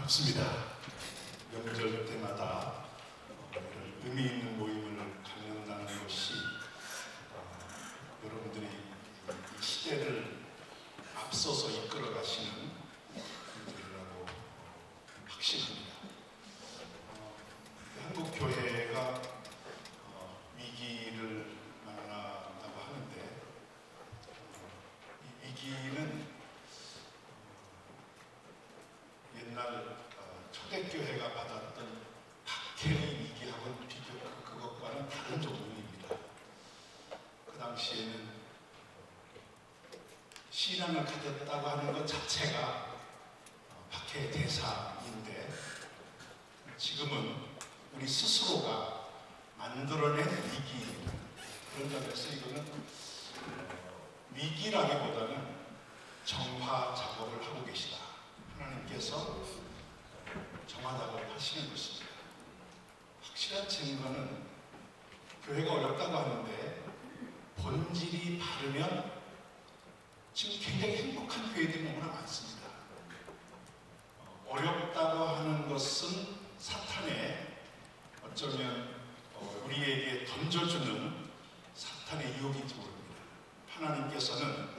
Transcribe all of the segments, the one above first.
반갑습니다. 명절 때마다 이런 의미 있는 모임을 갖는다는 것이 여러분들이 이 시대를 앞서서 이끌어 가시는 분들이라고 확신합니다. 한국교회가 위기를 만났다고 하는데 이 위기는 옛날 초대교회가 받았던 박해의 위기하고는 그것과는 다른 종류입니다. 그 당시에는 신앙을 가졌다고 하는 것 자체가 박해의 대상인데, 지금은 우리 스스로가 만들어낸 위기입니다. 그런 점에서 이거는 위기라기보다는 정화 작업을 하고 계시다. 하나님께서 정화 작업을 하시는 것입니다. 확실한 증거는 교회가 어렵다고 하는데 본질이 바르면 지금 굉장히 행복한 교회들이 너무나 많습니다. 어렵다고 하는 것은 사탄의 어쩌면 우리에게 던져주는 사탄의 유혹인지 모릅니다. 하나님께서는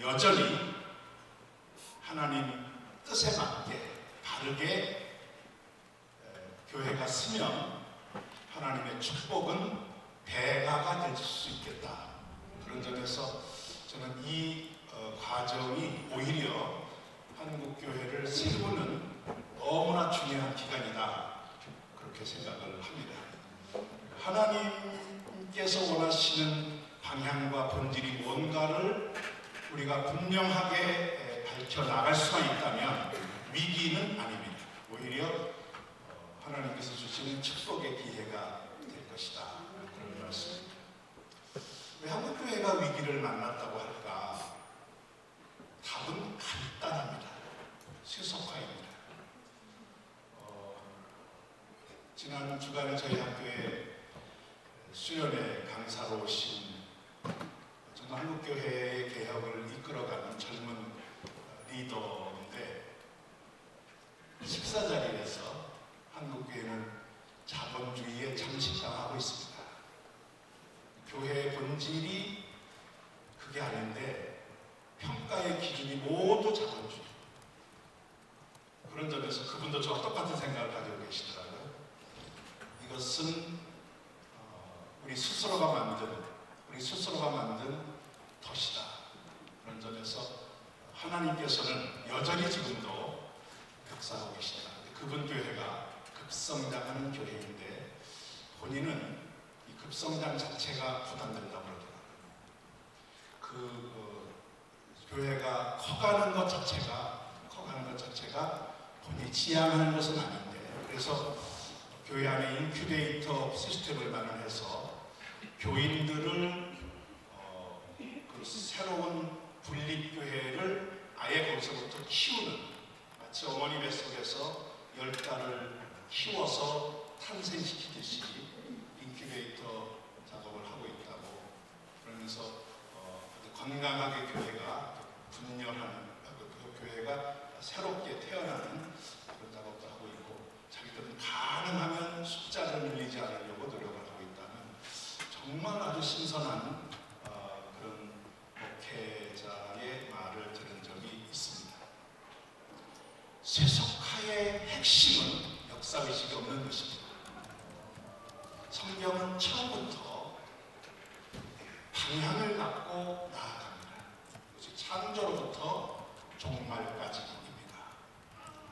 여전히 하나님 뜻에 맞게 바르게 교회가 쓰면 하나님의 축복은 대가가 될 수 있겠다. 그런 점에서 저는 이 과정이 오히려 한국교회를 세우는 너무나 중요한 기간이다, 그렇게 생각을 합니다. 하나님께서 원하시는 방향과 본질이 뭔가를 우리가 분명하게 밝혀나갈 수만 있다면 위기는 아닙니다. 오히려 하나님께서 주시는 축복의 기회가 될 것이다, 그런 말씀입니다. 왜 한국교회가 위기를 만났다고 할까? 답은 간단합니다. 세속화입니다. 지난 주간에 저희 학교에 수련회 강사로 오신 정말 한국교회의 개혁을 이끌어가는 젊은 리더인데, 식사 자리에서 한국교회는 자본주의에 잠식당하고 있습니다. 교회의 본질이 그게 아닌데 평가의 기준이 모두 자본주의. 그런 점에서 그분도 저와 똑같은 생각을 가지고 계시더라고요. 이것은 우리 스스로가 만든 덫이다. 그런 점에서 하나님께서는 여전히 지금도 역사하고 계시다. 그분 교회가 급성장하는 교회인데 본인은 이 급성장 자체가 부담된다고 그러더라고요. 교회가 커가는 것 자체가 본인이 지향하는 것은 아닌데, 그래서 교회 안에 인큐베이터 시스템을 마련해서 교인들을 그 새로운 분립교회를 아예 거기서부터 키우는, 마치 어머니 뱃속에서 10달을 키워서 탄생시키듯이 인큐베이터 작업을 하고 있다고, 그러면서 건강하게 교회가 분열하는, 교회가 새롭게 태어나는 그런 작업도 하고 있고, 자기들은 가능하면 숫자를 늘리지 않으려고 노력을 하고 있다는 정말 아주 신선한 그런 목회자의 말을 들은 적이 있습니다. 세속화의 핵심은 역사의식이 없는 것입니다. 성경은 처음부터 방향을 갖고 나아갑니다. 그것이 창조로부터 종말까지입니다.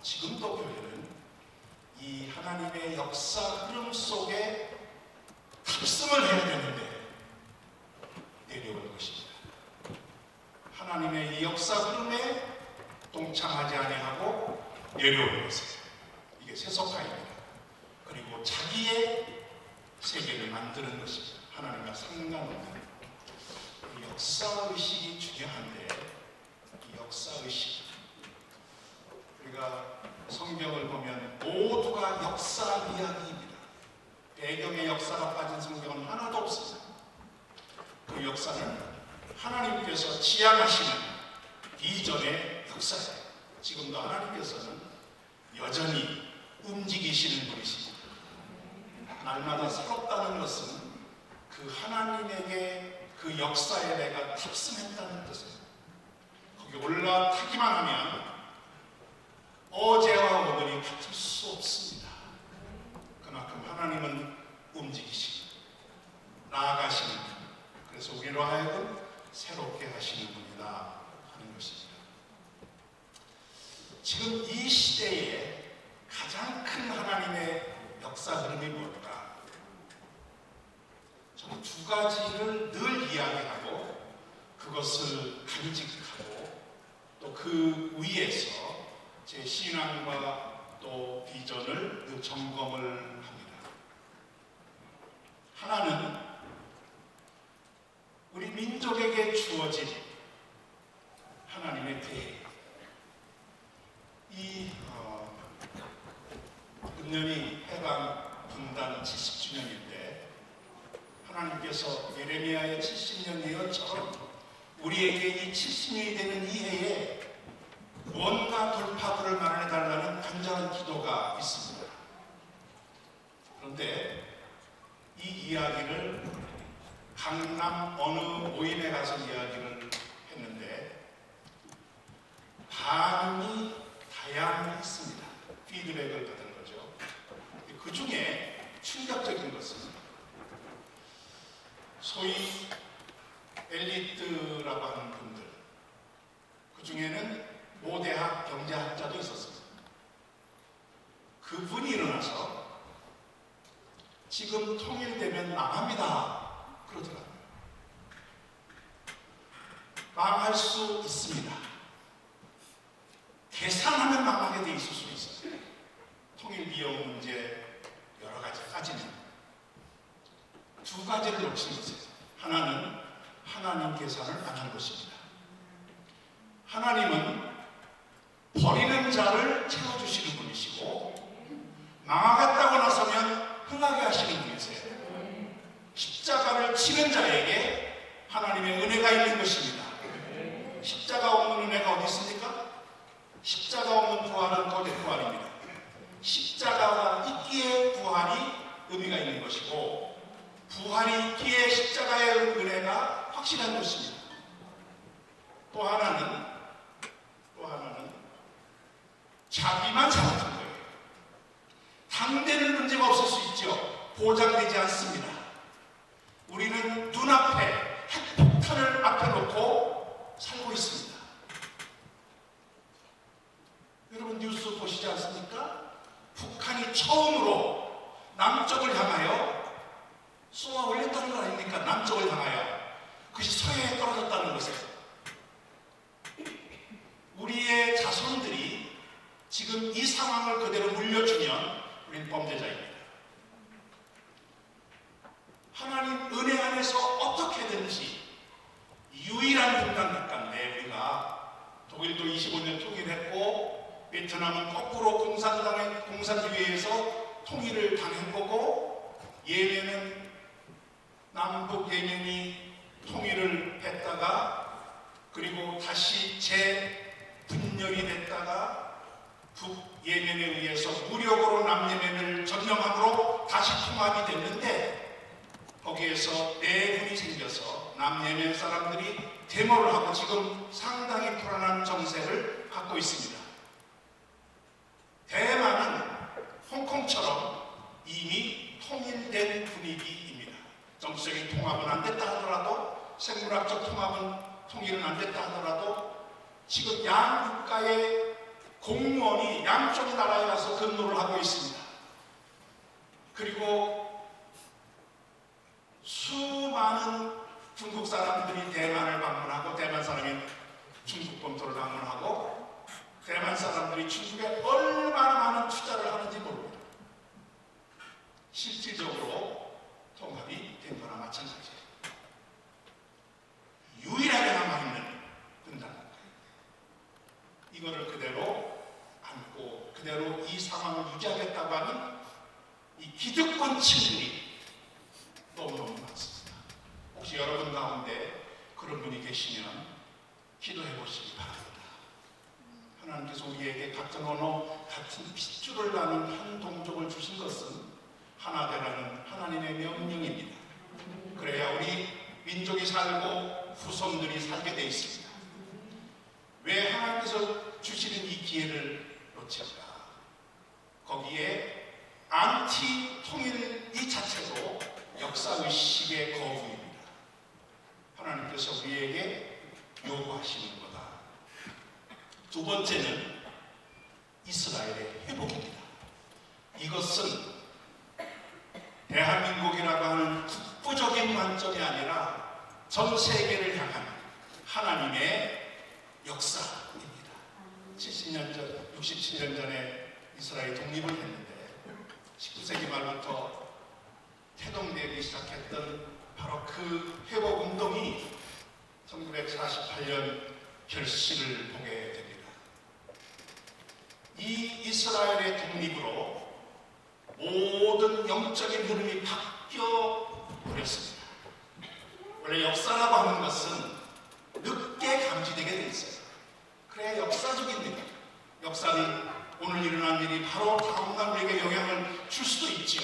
지금도 교회는 이 하나님의 역사 흐름 속에 탑승을 해야 되는데 내려오는 것입니다. 하나님의 이 역사 흐름에 동참하지 아니하고 내려오는 것은 이게 세속화입니다. 그리고 자기의 세계를 만드는 것입니다. 하나님과 상관없는 역사의식이 중요한데, 이 역사의식, 우리가 성경을 보면 모두가 역사 이야기입니다. 배경의 역사가 빠진 성경은 하나도 없습니다. 그 역사는 하나님께서 지향하시는 비전의 역사예요. 지금도 하나님께서는 여전히 움직이시는 분이십니다. 날마다 새롭다는 것은 그 하나님에게 그 역사에 내가 탑승했다는 뜻이에요. 거기 올라타기만 하면 어제와 오늘이 같을 수 없습니다. 그만큼 하나님은 움직이시고 나아가시는 분, 그래서 우리로 하여금 새롭게 하시는 분이다 하는 것입니다. 지금 이 시대에 가장 큰 하나님의 역사 흐름이 뭘까? 저는 두 가지를 늘 이야기하고 그것을 간직하고 또 그 위에서 제 신앙과 또 비전을 늘 점검을 합니다. 하나는 우리 민족에게 주어진 하나님의 계획. 이 금년이 해방 분단 70주년인데 하나님께서 예레미야의 70년 예언처럼 우리에게 이 70년이 되는 이 해에 뭔가 돌파구를 마련해달라는 간절한 기도가 있습니다. 그런데 이 이야기를 강남 어느 모임에 가서 이야기를 했는데 반응이 다양했습니다. 피드백을 받은 거죠. 그 중에 충격적인 것은 소위 엘리트라고 하는 분들, 그 중에는 모대학 경제학자도 있었습니다. 그분이 일어나서 지금 통일되면 망합니다 그러더라고요. 망할 수 있습니다. 계산하면 망하게 돼 있을 수 있어요. 통일 비용 문제 여러 가지 따지면 두 가지를 놓친 것이에요. 하나는 하나님 계산을 안 한 것입니다. 하나님은 버리는 자를 채워주시는 분이시고 망하겠다고 나서면 흥하게 하시는 분이세요. 십자가를 치는 자에게 하나님의 은혜가 있는 것입니다. 십자가 없는 은혜가 어디 있습니까? 십자가 없는 부활은 거짓 부활입니다. 십자가가 있기에 부활이 의미가 있는 것이고 부활이 있기에 십자가의 은혜가 확실한 것입니다. 또 하나는 자기만 잘못한 거예요. 당대는 문제가 없을 수 있죠. 보장되지 않습니다. 우리는 눈앞에 핵폭탄을 앞에 놓고 살고 있습니다. 여러분 뉴스 보시지 않습니까? 북한이 처음으로 남쪽을 향하여 쏘아 올렸다는 거 아닙니까? 남쪽을 향하여. 그것이 서해에 떨어졌다는 것이에요. 우리의 자손들이 지금 이 상황을 그대로 물려주면 우리는 범죄자입니다. 하나님 은혜 안에서 어떻게든지 유일한 분단국가인데 우리가 독일도 25년 통일했고 베트남은 거꾸로 공산주의에서 통일을 당한 거고 예멘은 남북 예멘이 통일을 했다가 그리고 다시 재분열이 됐다가 북예멘에 의해서 무력으로 남예멘을 점령함으로 다시 통합이 됐는데 거기에서 내분이 생겨서 남예멘 사람들이 데모를 하고 지금 상당히 불안한 정세를 갖고 있습니다. 대만은 홍콩처럼 이미 통일된 분위기입니다. 정치적인 통합은 안 됐다 하더라도 생물학적 통일은 안 됐다 하더라도 지금 양국가의 공무원이 양쪽 나라에 가서 근무를 하고 있습니다. 그리고 수많은 중국 사람들이 대만을 방문하고 대만 사람이 중국 본토를 방문하고 대만 사람들이 중국에 얼마나 많은 투자를 하는지 모릅니다. 실질적으로 통합이 된 거나 마찬가지예요. 유일하게 남아있는 분단. 이거를 그대로 안고 그대로 이 상황을 유지하겠다고 하는 이 기득권층들이 너무너무 많습니다. 혹시 여러분 가운데 그런 분이 계시면 기도해 보시기 바랍니다. 하나님께서 우리에게 같은 언어, 같은 핏줄 뿔을 나눈 한 동족을 주신 것은 하나 되라는 하나님의 명령입니다. 그래야 우리 민족이 살고 후손들이 살게 돼 있습니다. 왜 하나님께서 주시는 이 기회를 놓칠까? 거기에 안티 통일 이 자체도 역사의식의 거부입니다. 하나님께서 우리에게 요구하시는 거다. 두 번째는 이스라엘의 회복입니다. 이것은 대한민국이라고 하는 국부적인 관점이 아니라 전 세계를 향한 하나님의 역사입니다. 70년 전, 67년 전에 이스라엘이 독립을 했는데 19세기 말부터 태동되기 시작했던 바로 그 회복운동이 1948년 결실을 보게 됩니다. 이 이스라엘의 독립으로 모든 영적인 흐름이 바뀌어 버렸습니다. 원래 역사라고 하는 것은 늦게 감지되게 돼 있어요. 그래야 역사적인 일, 역사는 오늘 일어난 일이 바로 다음날 우리에게 영향을 줄 수도 있지요.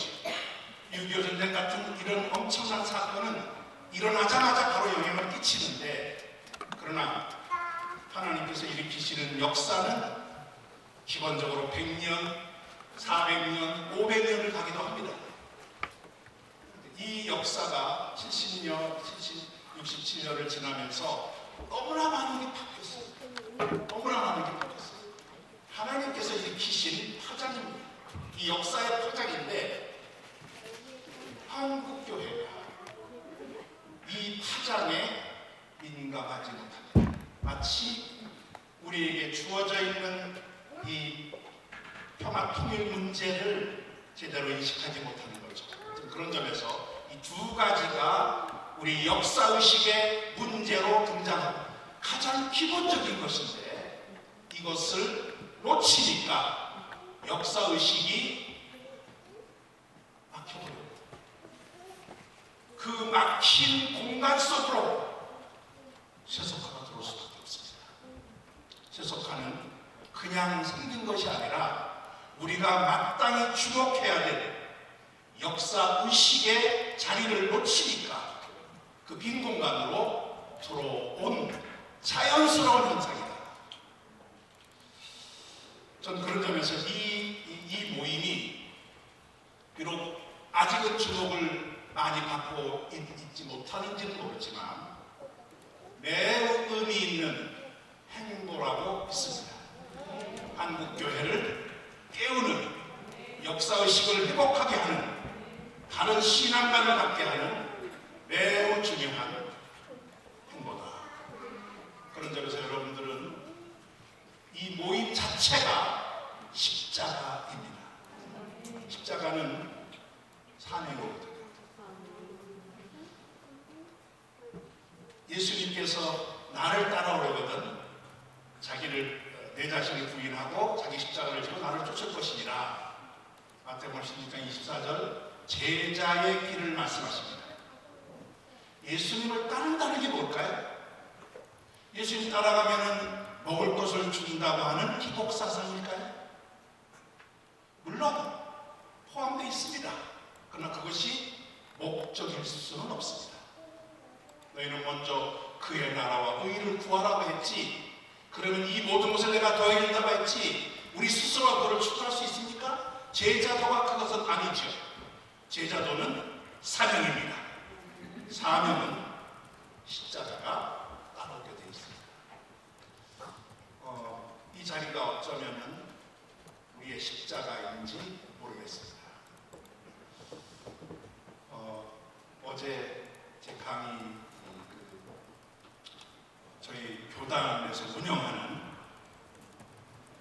6.25 전쟁 같은 이런 엄청난 사건은 일어나자마자 바로 영향을 끼치는데, 그러나 하나님께서 일으키시는 역사는 기본적으로 100년, 400년, 500년을 가기도 합니다. 이 역사가 70년, 67년을 지나면서 너무나 많은 게 바뀌었어요. 너무나 많은 게 바뀌었어요. 하나님께서 일으키신 파장입니다. 이 역사의 파장인데 한국교회가 이 파장에 민감하지 못합니다. 마치 우리에게 주어져 있는 이 평화 통일 문제를 제대로 인식하지 못하는 거죠. 그런 점에서 이 두 가지가 우리 역사의식의 문제로 등장하고 가장 기본적인 것인데, 이것을 놓치니까 역사의식이 막혀버려요. 그 막힌 공간 속으로 세속화가 들어올 수밖에 없습니다. 세속화는 그냥 생긴 것이 아니라 우리가 마땅히 주목해야 될 역사의식의 자리를 놓치니까 그 빈 공간으로 들어온 자연스러운 현상이다. 전 그런 점에서 이 모임이 비록 아직은 주목을 많이 받고 있지 못하는지는 모르지만 매우 의미 있는 행보라고 믿습니다. 한국교회를 깨우는, 역사의식을 회복하게 하는, 다른 신앙관을 갖게 하는 매우 중요한 행보다. 그런 점에서 여러분들은 이 모임 자체가 십자가입니다. 십자가는 사명이거든요. 예수님께서 나를 따라오려거든 내 자신을 부인하고 자기 십자가를 지고 나를 쫓을 것이니라. 마태복음 16장 24절 제자의 길을 말씀하십니다. 예수님을 따른다는 게 뭘까요? 예수님 따라가면은 먹을 것을 준다고 하는 기복사상일까요? 물론 포함되어 있습니다. 그러나 그것이 목적일 수는 없습니다. 너희는 먼저 그의 나라와 의를 구하라고 했지, 그러면 이 모든 것을 내가 더해준다고 했지, 우리 스스로가 그걸 추구할 수 있습니까? 제자도가 그것은 아니죠. 제자도는 사명입니다. 사명은 십자가가 따르게 되어 있습니다. 이 자리가 어쩌면 우리의 십자가인지 모르겠습니다. 어제 제 강의 저희 교단에서 운영하는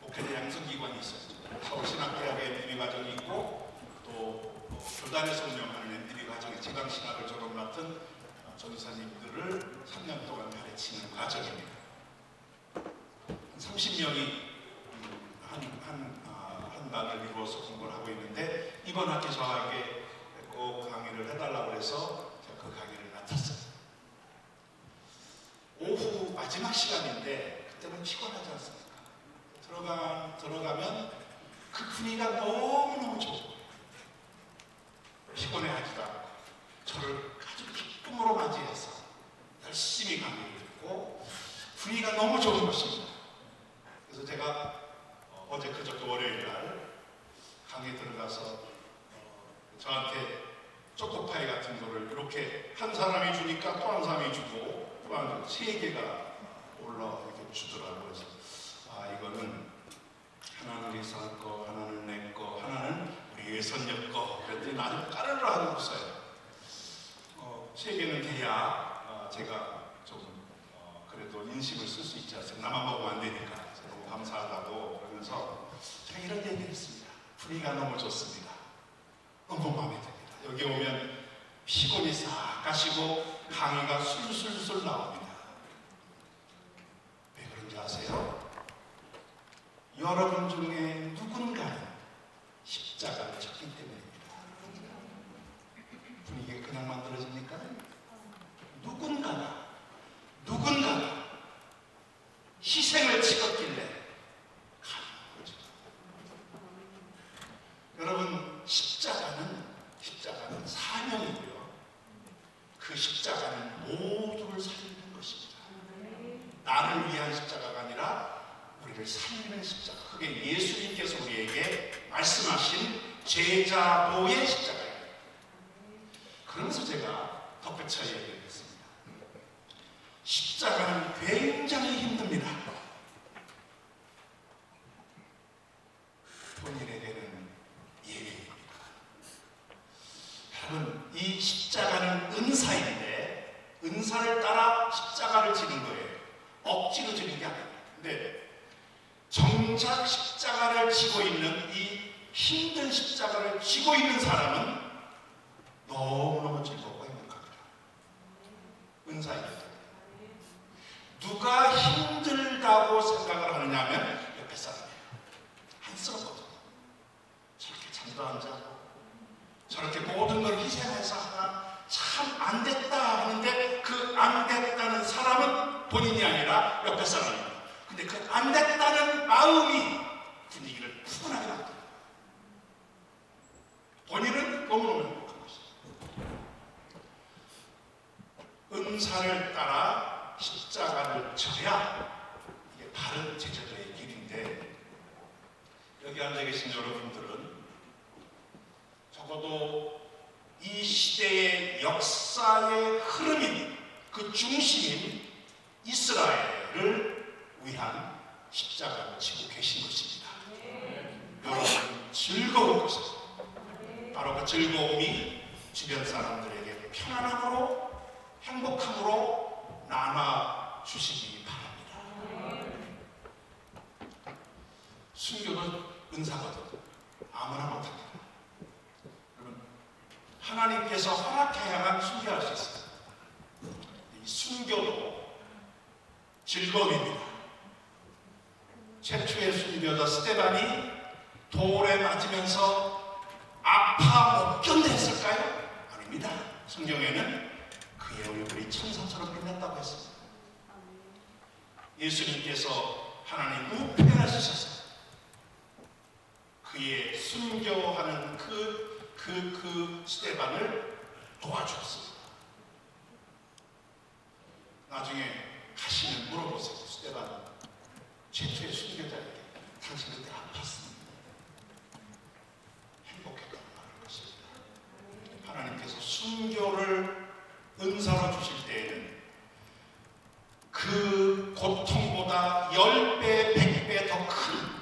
목회자 양성기관이 있었죠. 서울신학대학의 MBB 과정이 있고 또 교단에서 운영하는 MBB 과정의 지강신학을 졸업 맡은 전도사님들을 3년 동안 가르치는 과정입니다. 한 30명이 한 반을 이루어서 공부를 하고 있는데, 이번 학기 저에게 꼭 강의를 해달라고 해서 제가 그 강의를 맡았어요. 오후 마지막 시간인데 그때는 피곤하지 않습니까? 들어가면 그 분위기가 너무너무 좋은 거예요. 피곤해하지도 않고 저를 아주 기쁨으로 맞이해서 열심히 강의를 듣고 분위기가 너무 좋은 것입니다. 그래서 제가 어제 그저께 월요일 날 강의 들어가서 저한테 초코파이 같은 거를 이렇게 한 사람이 주니까 또 한 사람이 주고 또 한 세 개가 올라 이렇게 주더라고요. 그래서 이거는 하나는 리사 거, 하나는 내 거, 하나는 우리 예선녀 거. 그랬더니 나중에 까르르 하고 써요. 세 개는 돼야 제가 좀 그래도 인식을 쓸 수 있지 않습니까? 나만 먹으면 안 되니까. 너무 감사하다고 그러면서 제가 이런 얘기를 했습니다. 분위기가 너무 좋습니다. 너무 마음에 듭니다. 여기 오면 피곤이 싹 가시고 강의가 술술술 나옵니다. 왜 그런지 아세요? 여러분 중에 누군가는 십자가를 졌기 때문입니다. 분위기가 그냥 만들어집니까? 누군가가 희생을 치렀길래 가는 거죠. 여러분, 십자가는 사명이고요. 그 십자가는 모두를 살리는 것입니다. 나를 위한 십자가가 아니라 우리를 살리는 십자가. 그게 예수님께서 우리에게 말씀하신 제자도의 십자가예요. 그러면서 제가 덧붙여 얘기를 했습니다. 십자가는 굉장히 힘듭니다. 본인에게는 예외입니다. 여러분, 이 십자가는 은사인데 은사를 따라 십자가를 지는 거예요. 억지로 지는 게 아닙니다. 근데 정작 십자가를 지고 있는 이 힘든 십자가를 지고 있는 사람은 너무너무 즐겁고 행복합니다. 은사입니다. 누가 힘들다고 생각을 하느냐 하면 옆에 사람이에요. 안쓰럽거든요. 저렇게 잠도 안 자고 저렇게 모든 걸 희생해서 하나 참 안 됐다 하는데 그 안 됐다는 사람은 본인이 아니라 옆에 사람입니다. 근데 그 안 됐다는 마음이 분위기를 푸근하게 만듭니다. 본인은 너무너무 행복한 것입니다. 은사를 따라 십자가를 져야 이게 바른 제자도의 길인데, 여기 앉아 계신 여러분들은 적어도 이 시대의 역사의 흐름인 그 중심인 이스라엘을 위한 십자가를 지고 계신 것입니다. 여러분, 즐거운 것입니다. 바로 그 즐거움이 주변 사람들에게 편안함으로 행복함으로 나눠 주시기 바랍니다. 순교는 은사거든. 아무나 못합니다. 여러분, 하나님께서 허락해야만 순교할 수 있습니다. 이 순교도 즐거움입니다. 최초의 순교자 스데반이 돌에 맞으면서 아파 못 견뎠을까요? 아닙니다. 성경에는 그의 얼굴이 천사처럼 빛났다고 했습니다. 예수님께서 하나님 우편을 쓰셔서 그의 순교하는 그 스데반을 도와주었습니다. 나중에 가시면 물어보세요. 스데반, 최초의 순교자에게 당신 그때 아팠습니다. 행복했다고 말할 것입니다. 하나님께서 순교를 은사로 주실 때에는 그 고통보다 10배, 100배 더 큰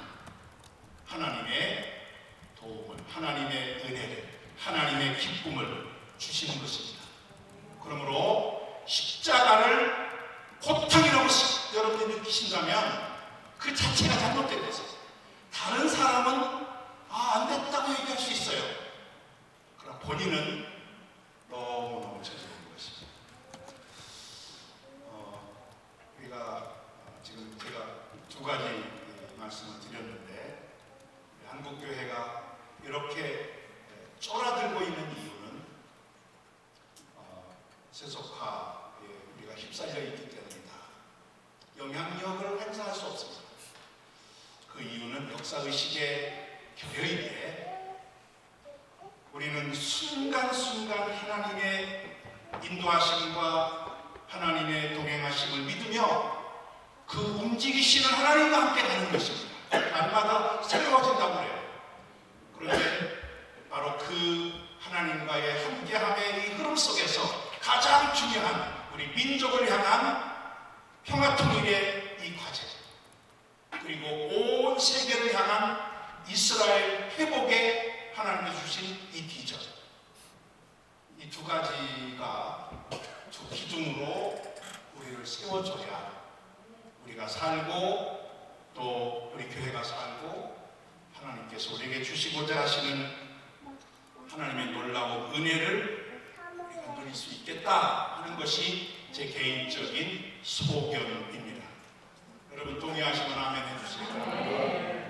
하나님의 도움을, 하나님의 은혜를, 하나님의 기쁨을 주시는 것입니다. 그러므로 십자가를 고통이라고 여러분이 느끼신다면 그 자체가 잘못된 것이에요. 다른 사람은 안 됐다고 얘기할 수 있어요. 그러나 본인은 너무너무 저지른 것입니다. 우리가 지금 제가 두 가지 말씀을 드렸는데, 한국교회가 이렇게 쫄아들고 있는 이유는 세속화에 우리가 휩쓸려 있기 때문이다. 영향력을 행사할 수 없습니다. 그 이유는 역사의식의 결 인도하심과 하나님의 동행하심을 믿으며 그 움직이시는 하나님과 함께 가는 것입니다. 날마다 새로워진다고 그래요. 그런데 바로 그 하나님과의 함께함의 이 흐름 속에서 가장 중요한 우리 민족을 향한 평화통일의 이 과제, 그리고 온 세계를 향한 이스라엘 회복에 하나님이 주신 이 비전, 이 두 가지가 두 기둥으로 우리를 세워줘야 우리가 살고 또 우리 교회가 살고 하나님께서 우리에게 주시고자 하시는 하나님의 놀라운 은혜를 우리가 누릴 수 있겠다 하는 것이 제 개인적인 소견입니다. 여러분 동의하시면 아멘 해주세요.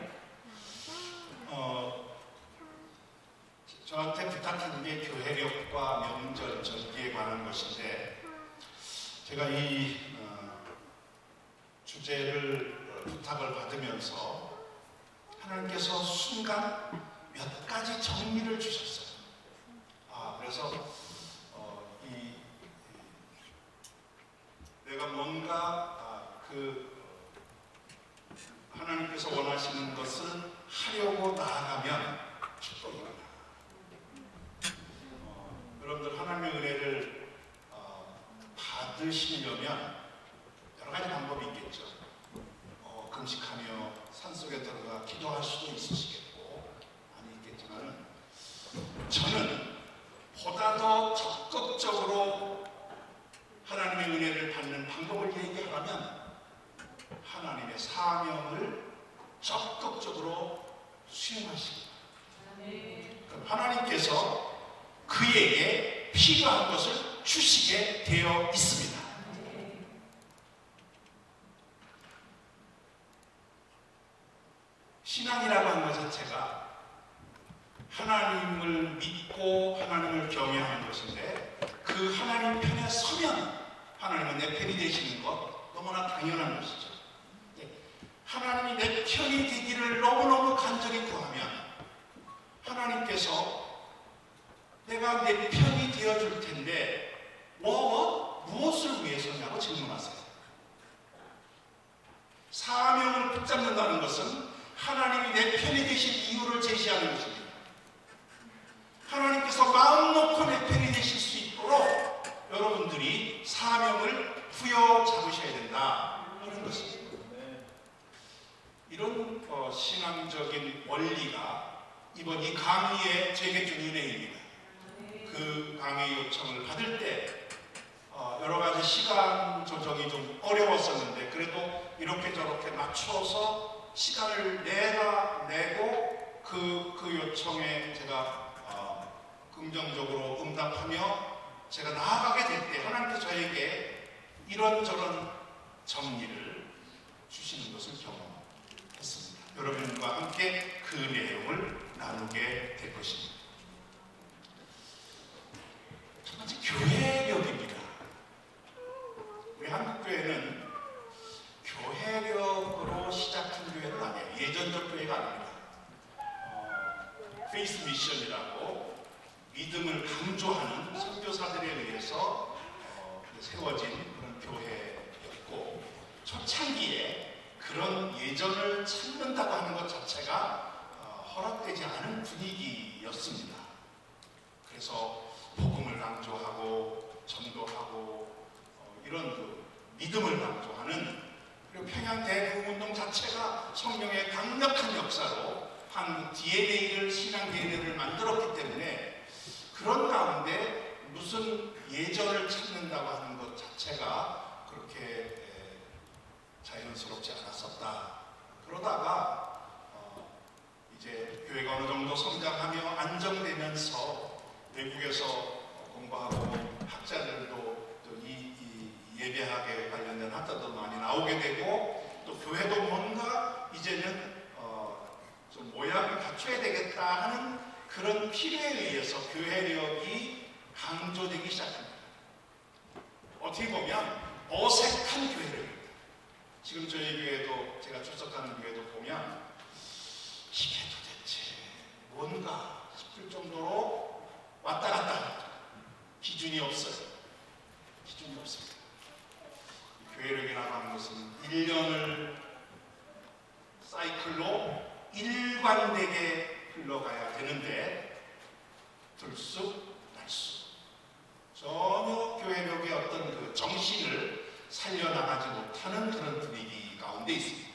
저한테 부탁한 게 교회력과 명절 절기에 관한 것인데, 제가 이 주제를 부탁을 받으면서 하나님께서 순간 몇 가지 정리를 주셨어요. 그래서 내가 뭔가 하나님께서 원하시는 것을 하려고 나아가면 축복이 일어나. 여러분들 하나님의 은혜를 받으시려면 여러 가지 방법이 있겠죠. 금식하며 산속에 들어가 기도할 수도 있으시겠고 많이 있겠지만, 저는 보다 더 적극적으로 하나님의 은혜를 받는 방법을 얘기하면 하나님의 사명을 적극적으로 수행하십니다. 그럼 하나님께서 그에게 필요한 것을 주시게 되어 있습니다. 신앙이라고 하는 것 자체가 하나님을 믿고 하나님을 경외하는 것인데, 그 하나님 편에 서면 하나님은 내 편이 되시는 것 너무나 당연한 것이죠. 하나님이 내 편이 되기를 너무너무 간절히 구하면 하나님께서 내가 내 편이 되어줄 텐데 무엇을 위해서냐고 질문하세요. 사명을 붙잡는다는 것은 하나님이 내 편이 되신 이유를 제시하는 것입니다. 하나님께서 마음 놓고 내 편이 되실 수 있도록 여러분들이 사명을 부여잡으셔야 된다 하는 것입니다. 이런 신앙적인 원리가 이번 이 강의의 제게 준 은혜입니다. 그 강의 요청을 받을 때 여러 가지 시간 조정이 좀 어려웠었는데, 그래도 이렇게 저렇게 맞춰서 시간을 내고 그 요청에 제가 긍정적으로 응답하며 제가 나아가게 될 때 하나님께서 저에게 이런저런 정리를 주시는 것을 경험했습니다. 여러분과 함께 그 내용을 나누게 될 것입니다. 첫 번째, 교회력입니다. 우리 한국교회는 교회력으로 시작한 교회는 아니에요. 예전적 교회가 아닙니다. 페이스 미션이라고 믿음을 강조하는 선교사들에 의해서 세워진 그런 교회였고, 초창기에 그런 예전을 찾는다고 하는 것 자체가 허락되지 않은 분위기였습니다. 그래서 복음을 강조하고 전도하고 이런 그 믿음을 강조하는, 그리고 평양 대부운동 자체가 성령의 강력한 역사로 한국 DNA를, 신앙 DNA를 만들었기 때문에 그런 가운데 무슨 예전을 찾는다고 하는 것 자체가 그렇게 자연스럽지 않았었다. 그러다가 이제 교회가 어느 정도 성장하며 안정되면서 외국에서 공부하고 학자들도 이 예배학에 관련된 학자도 많이 나오게 되고, 또 교회도 뭔가 이제는 좀 모양을 갖춰야 되겠다 하는 그런 필요에 의해서 교회력이 강조되기 시작합니다. 어떻게 보면 어색한 교회력입니다. 지금 저희 교회도, 제가 출석하는 교회도 보면 이게 도대체 뭔가 싶을 정도로 왔다 갔다 합니다. 기준이 없어요. 기준이 없습니다. 교회력이라고 하는 것은 1년을 사이클로 일관되게 흘러가야 되는데 들쑥날쑥 전혀 교회력의 어떤 그 정신을 살려나가지 못하는 그런 분위기 가운데 있습니다.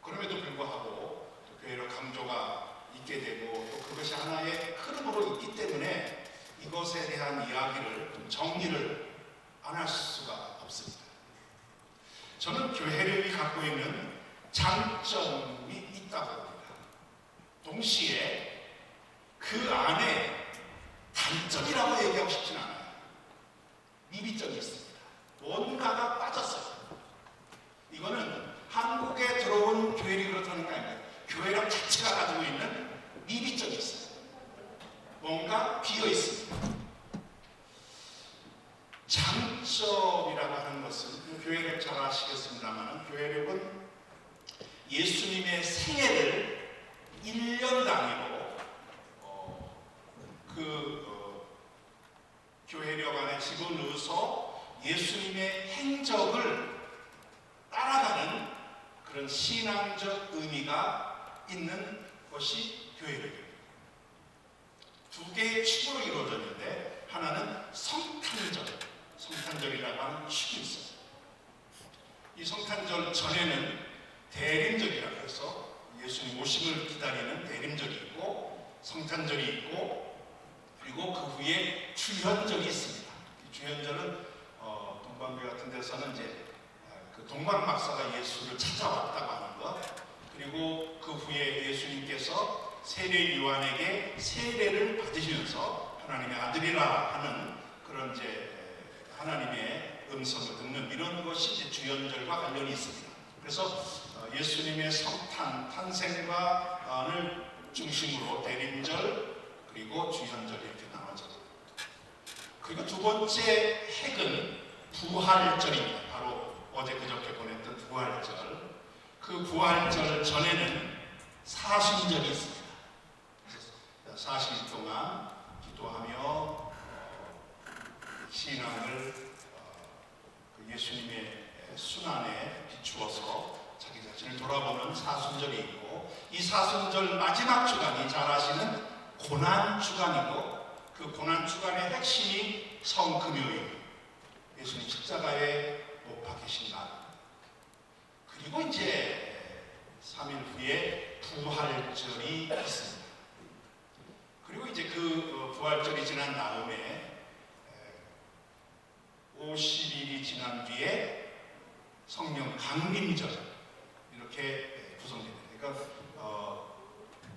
그럼에도 불구하고 교회력 강조가 있게 되고 또 그것이 하나의 흐름으로 있기 때문에 이것에 대한 이야기를 좀 정리를 안 할 수가 없습니다. 저는 교회력이 갖고 있는 장점이 있다고 봅니다. 동시에 그 안에 단점이라고 얘기하고 싶지는 않아요. 미비점이 있습니다. 뭔가가 빠졌어요. 이거는 한국에 들어온 교회력이 그렇다는 게 아니에요. 교회력 자체가 가지고 있는 미비점이 있어요. 뭔가 비어 있습니다. 장점이라고 하는 것은 교회력 잘 아시겠습니다만 교회력은 예수님의 생애를 1년 단위로 교회력 안에 집어넣어서 예수님의 행적을 따라가는 그런 신앙적 의미가 있는 것이 교회력입니다. 두 개의 축으로 이루어졌는데 하나는 성탄절이라고 하는 축이 있어요. 이 성탄절 전에는 대림절이라고 해서 예수님 오심을 기다리는 대림절이 있고 성탄절이 있고 그리고 그 후에 주현절이 있습니다. 이 주현절은 동방교 같은 데서는 이제 그 동방박사가 예수를 찾아왔다고 하는 것, 그리고 그 후에 예수님께서 세례 요한에게 세례를 받으시면서 하나님의 아들이라 하는 그런 이제 하나님의 음성을 듣는 이런 것이 이제 주현절과 관련이 있습니다. 그래서 예수님의 탄생과를 중심으로 대림절 그리고 주현절 이렇게 나눠져요. 그리고 두 번째 핵은 부활절입니다. 바로 어제 그저께 보냈던 부활절. 그 부활절 전에는 사순절이 있습니다. 40일 동안 기도하며 신앙을 예수님의 순환에 비추어서 자기 자신을 돌아보는 사순절이 있고, 이 사순절 마지막 주간이 잘 아시는 고난주간이고, 그 고난주간의 핵심이 성금요일, 예수님 십자가에 못 박히신 날, 그리고 이제 3일 후에 부활절이 있습니다. 그리고 이제 그 부활절이 지난 다음에 50일이 지난 뒤에 성령 강림절 이렇게 구성됩니다. 그러니까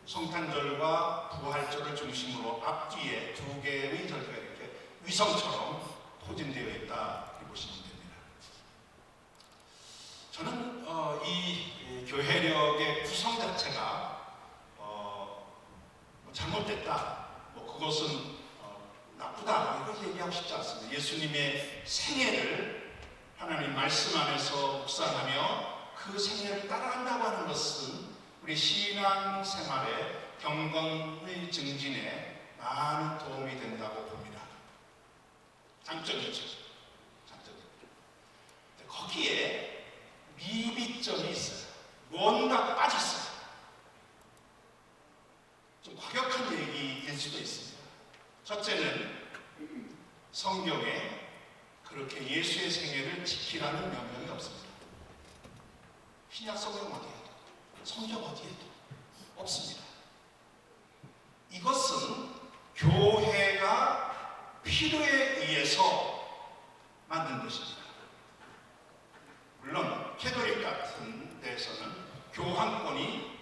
성탄절과 부활절을 중심으로 앞뒤에 두 개의 절기가 이렇게 위성처럼 포진되어 있다 이렇게 보시면 됩니다. 저는 이 교회력의 구성 자체가 잘못됐다, 그것은 나쁘다 이렇게 얘기하고 싶지 않습니다. 예수님의 생애를 하나님 말씀 안에서 묵상하며 그 생애를 따라간다고 하는 것은 우리 신앙 생활의 경건의 증진에 많은 도움이 된다고 봅니다. 장점이죠. 거기에 미비점이 있어요. 뭔가 빠졌어요. 좀 과격한 얘기일 수도 있습니다. 첫째는 성경에 그렇게 예수의 생애를 지키라는 명령이 없습니다. 신약 성경 어디에도, 성경 어디에도 없습니다. 이것은 교회가 필요에 의해서 만든 것입니다. 물론 캐톨릭 같은 데서는 교황권이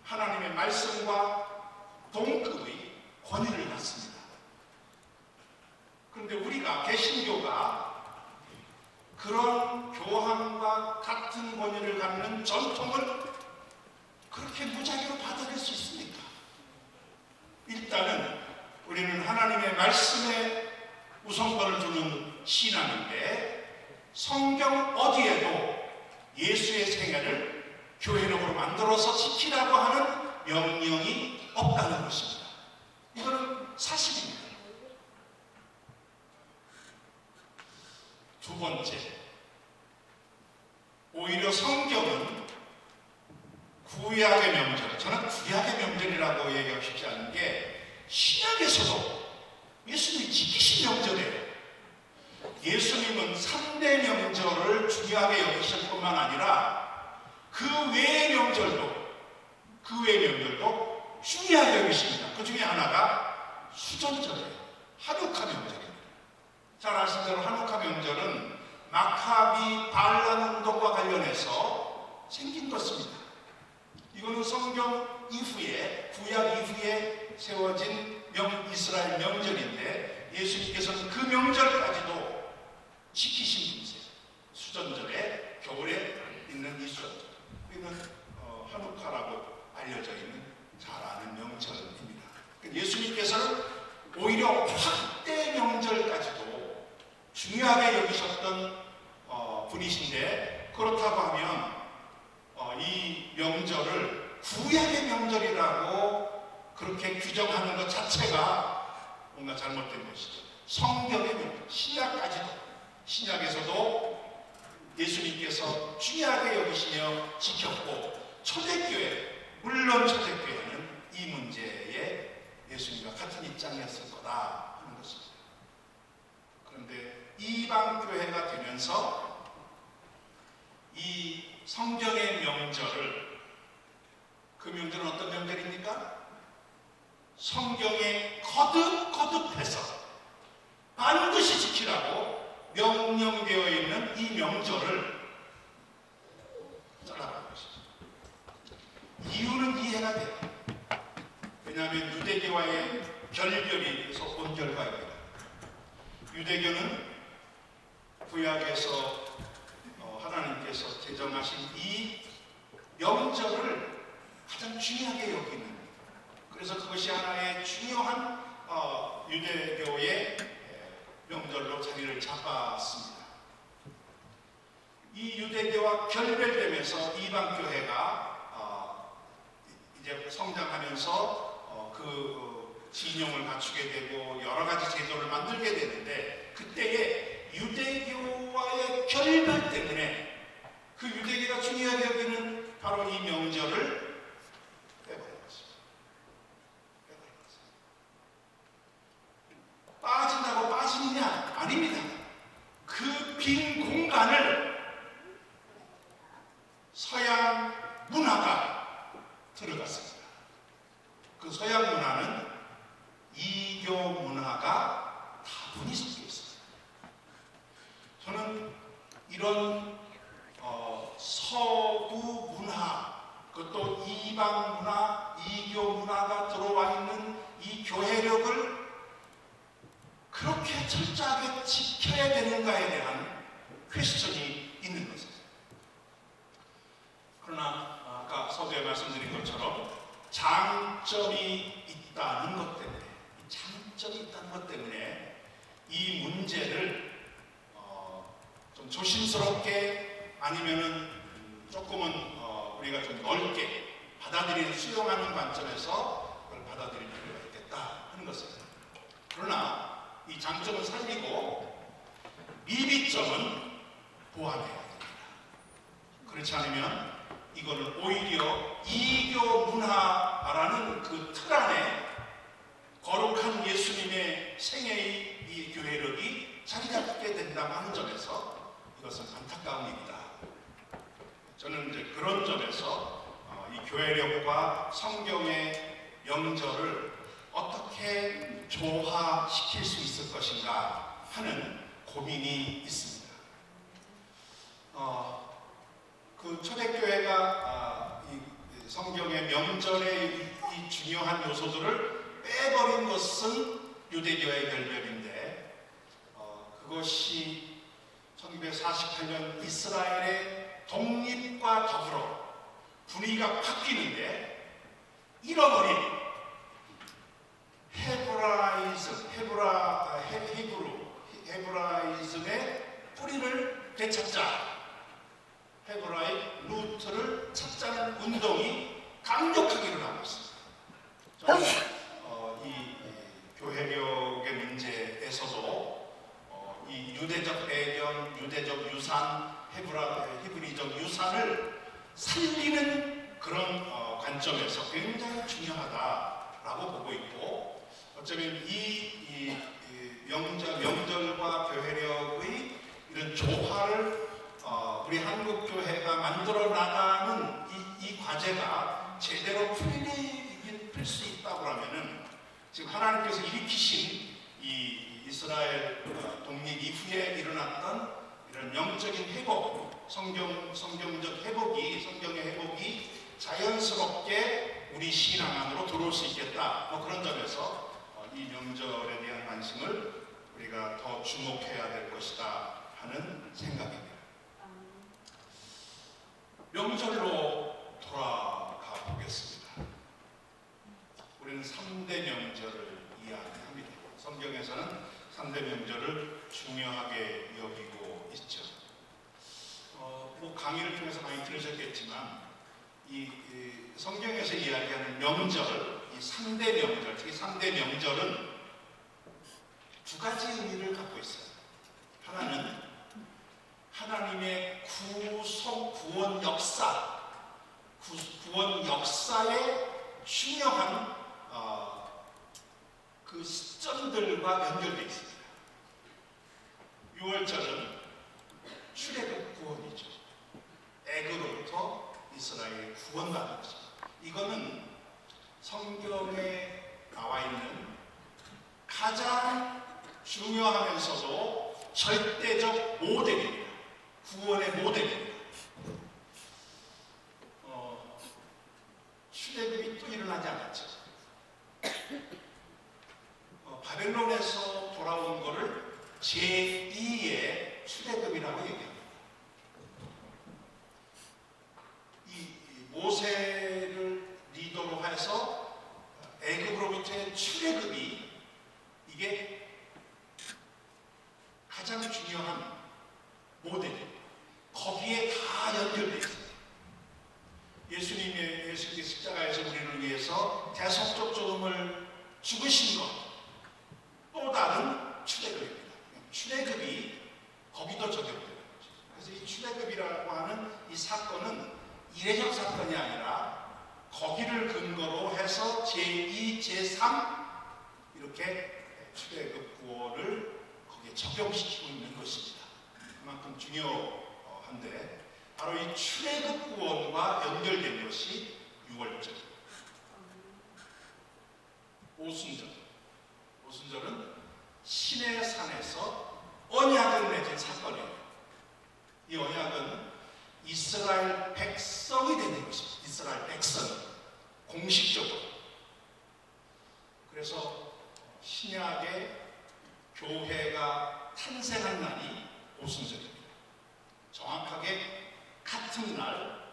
하나님의 말씀과 동급의 권위를 갖습니다. 그런데 우리가 개신교가 그런 교황과 같은 권위를 갖는 전통을 그렇게 무작위로 받아들일 수 있습니까? 일단은 우리는 하나님의 말씀에 우선권을 두는 신앙인데 성경 어디에도 예수의 생애를 교회력으로 만들어서 지키라고 하는 명령이 없다는 것입니다. 이거는 사실입니다. 두 번째, 오히려 성경은 구약의 명절, 저는 구약의 명절이라고 얘기하고 싶지 않은 게 신약에서도 예수님이 지키신 명절이에요. 예수님은 3대 명절을 중요하게 여기실 뿐만 아니라 그 외의 명절도 중요하게 여기십니다. 그 중에 하나가 수전절이에요. 하누카 명절입니다. 잘 아시는 대로 하누카 명절은 마카비 반란 운동과 관련해서 생긴 것입니다. 이거는 성경 이후에, 구약 이후에 세워진 이스라엘 명절인데 예수님께서는 그 명절까지도 지키신 분이세요. 수전절에, 겨울에 있는 이 수전절. 이는 하누카라고 알려져 있는 잘 아는 명절입니다. 예수님께서는 오히려 확대 명절까지도 중요하게 여기셨던 분이신데, 그렇다고 하면 이 명절을 구약의 명절이라고 그렇게 규정하는 것 자체가 뭔가 잘못된 것이죠. 성경의 명절, 신약에서도 예수님께서 중요하게 여기시며 지켰고, 물론 초대교회는 이 문제에 예수님과 같은 입장이었을 거다 하는 것입니다. 그런데 이방교회가 되면서 이 성경의 명절을, 그 명절은 어떤 명절입니까? 성경에 거듭해서 반드시 지키라고 명령되어 있는 이 명절을 잘라버린 것이죠. 이유는 이해가 돼요. 왜냐하면 유대교와의 결별이 온 결과입니다. 유대교는 구약에서 하나님께서 제정하신 이 명절을 가장 중요하게 여기는, 그래서 그것이 하나의 중요한 유대교의 명절로 자리를 잡았습니다. 이 유대교와 결별되면서 이방교회가 이제 성장하면서 그 진영을 갖추게 되고 여러 가지 제도를 만들게 되는데, 그때에 유대교와의 결별 때문에 그 유대교가 중요하게 여기는 바로 이 명절을 빼버린 것입니다. 빠진다고 빠지느냐? 아닙니다. 그 빈 공간을 서양 문화가 들어갔습니다. 그 서양 문화는 이교 문화가 다분히 섞여 있습니다. 저는 이런 서구 문화, 그것도 이방 문화, 이교 문화가 들어와 있는 이 교회력을 그렇게 철저하게 지켜야 되는가에 대한 퀘스천이 있는 것입니다. 그러나 아까 서두에 말씀드린 것처럼 장점이 있다는 것 때문에 이 문제를 좀 조심스럽게, 아니면은 조금은 우리가 좀 넓게 수용하는 관점에서 그걸 받아들일 필요가 있겠다 하는 것입니다. 그러나 이 장점은 살리고 미비점은 보완해야 됩니다. 그렇지 않으면 이거는 오히려 이교 문화라는 그 틀 안에 거룩한 예수님의 생애의 이 교회력이 자리 잡게 된다고 하는 점에서 이것은 안타까운 일이다. 저는 이제 그런 점에서 이 교회력과 성경의 명절을 어떻게 조화시킬 수 있을 것인가 하는 고민이 있습니다. 그 초대교회가 이 성경의 명절의 이 중요한 요소들을 빼버린 것은 유대교의 결별인데, 그것이 1948년 이스라엘의 독립과 더불어 분위기가 바뀌는데 잃어버린 헤브라이즘의 뿌리를 되찾자, 헤브라의 루트를 찾자는 운동이 강력하게 일어나고 있습니다. 저는 이 교회력의 문제에서도 이 유대적 배경, 유대적 유산, 히브리적 유산을 살리는 그런 관점에서 굉장히 중요하다라고 보고 있고, 어쩌면 이 명절과 교회력의 이런 조화를 우리 한국교회가 만들어 나가는 이 과제가 제대로 풀릴 수 있다고 하면은, 지금 하나님께서 일으키신 이 이스라엘 독립 이후에 일어났던 이런 영적인 회복, 성경적 회복이, 성경의 회복이 자연스럽게 우리 신앙 안으로 들어올 수 있겠다. 그런 점에서 이 명절에 대한 관심을 우리가 더 주목해야 될 것이다 하는 생각입니다. 명절로 돌아가 보겠습니다. 우리는 3대 명절을 이야기합니다. 성경에서는 3대 명절을 중요하게 여기고 있죠. 강의를 통해서 많이 들으셨겠지만 이 성경에서 이야기하는 명절, 이 3대 명절, 특히 3대 명절은 두 가지 의미를 갖고 있어요. 하나는 하나님의 구원 역사의 중요한 그 시점들과 연결되어 있습니다. 6월절은 출애굽 구원이죠. 애굽으로부터 이스라엘이 구원받는 것입니다. 이거는 성경에 나와 있는 가장 중요하면서도 절대적 모델입니다. 구원의 모델입니다. 출애굽이 또 일어나지 않았죠. 바벨론에서 돌아온 것을 제2의 출애굽이라고 얘기합니다. 이 모세를 리더로 해서 애굽으로부터의 출애굽이 이게 가장 중요한 모델입니다. 거기에 다 연결되어 있습니다. 예수님의 십자가에서 우리를 위해서 대속적 죽음을 죽으신 것, 또 다른 출애굽입니다. 출애굽이 거기도 적용되는 거죠. 그래서 이 출애굽이라고 하는 이 사건은 이례적 사건이 아니라 거기를 근거로 해서 제2, 제3 이렇게 출애굽 구원을 거기에 적용시키고 있는 것입니다. 그만큼 중요한데, 바로 이 출애굽 구원과 연결된 것이 6월절, 오순절은 신의 산에서 언약을 맺은 사건이에요. 이 언약은 이스라엘 백성이 되는 것입니다. 이스라엘 백성이 공식적으로. 그래서 신약의 교회가 탄생한 날이 오순절입니다. 정확하게 같은 날,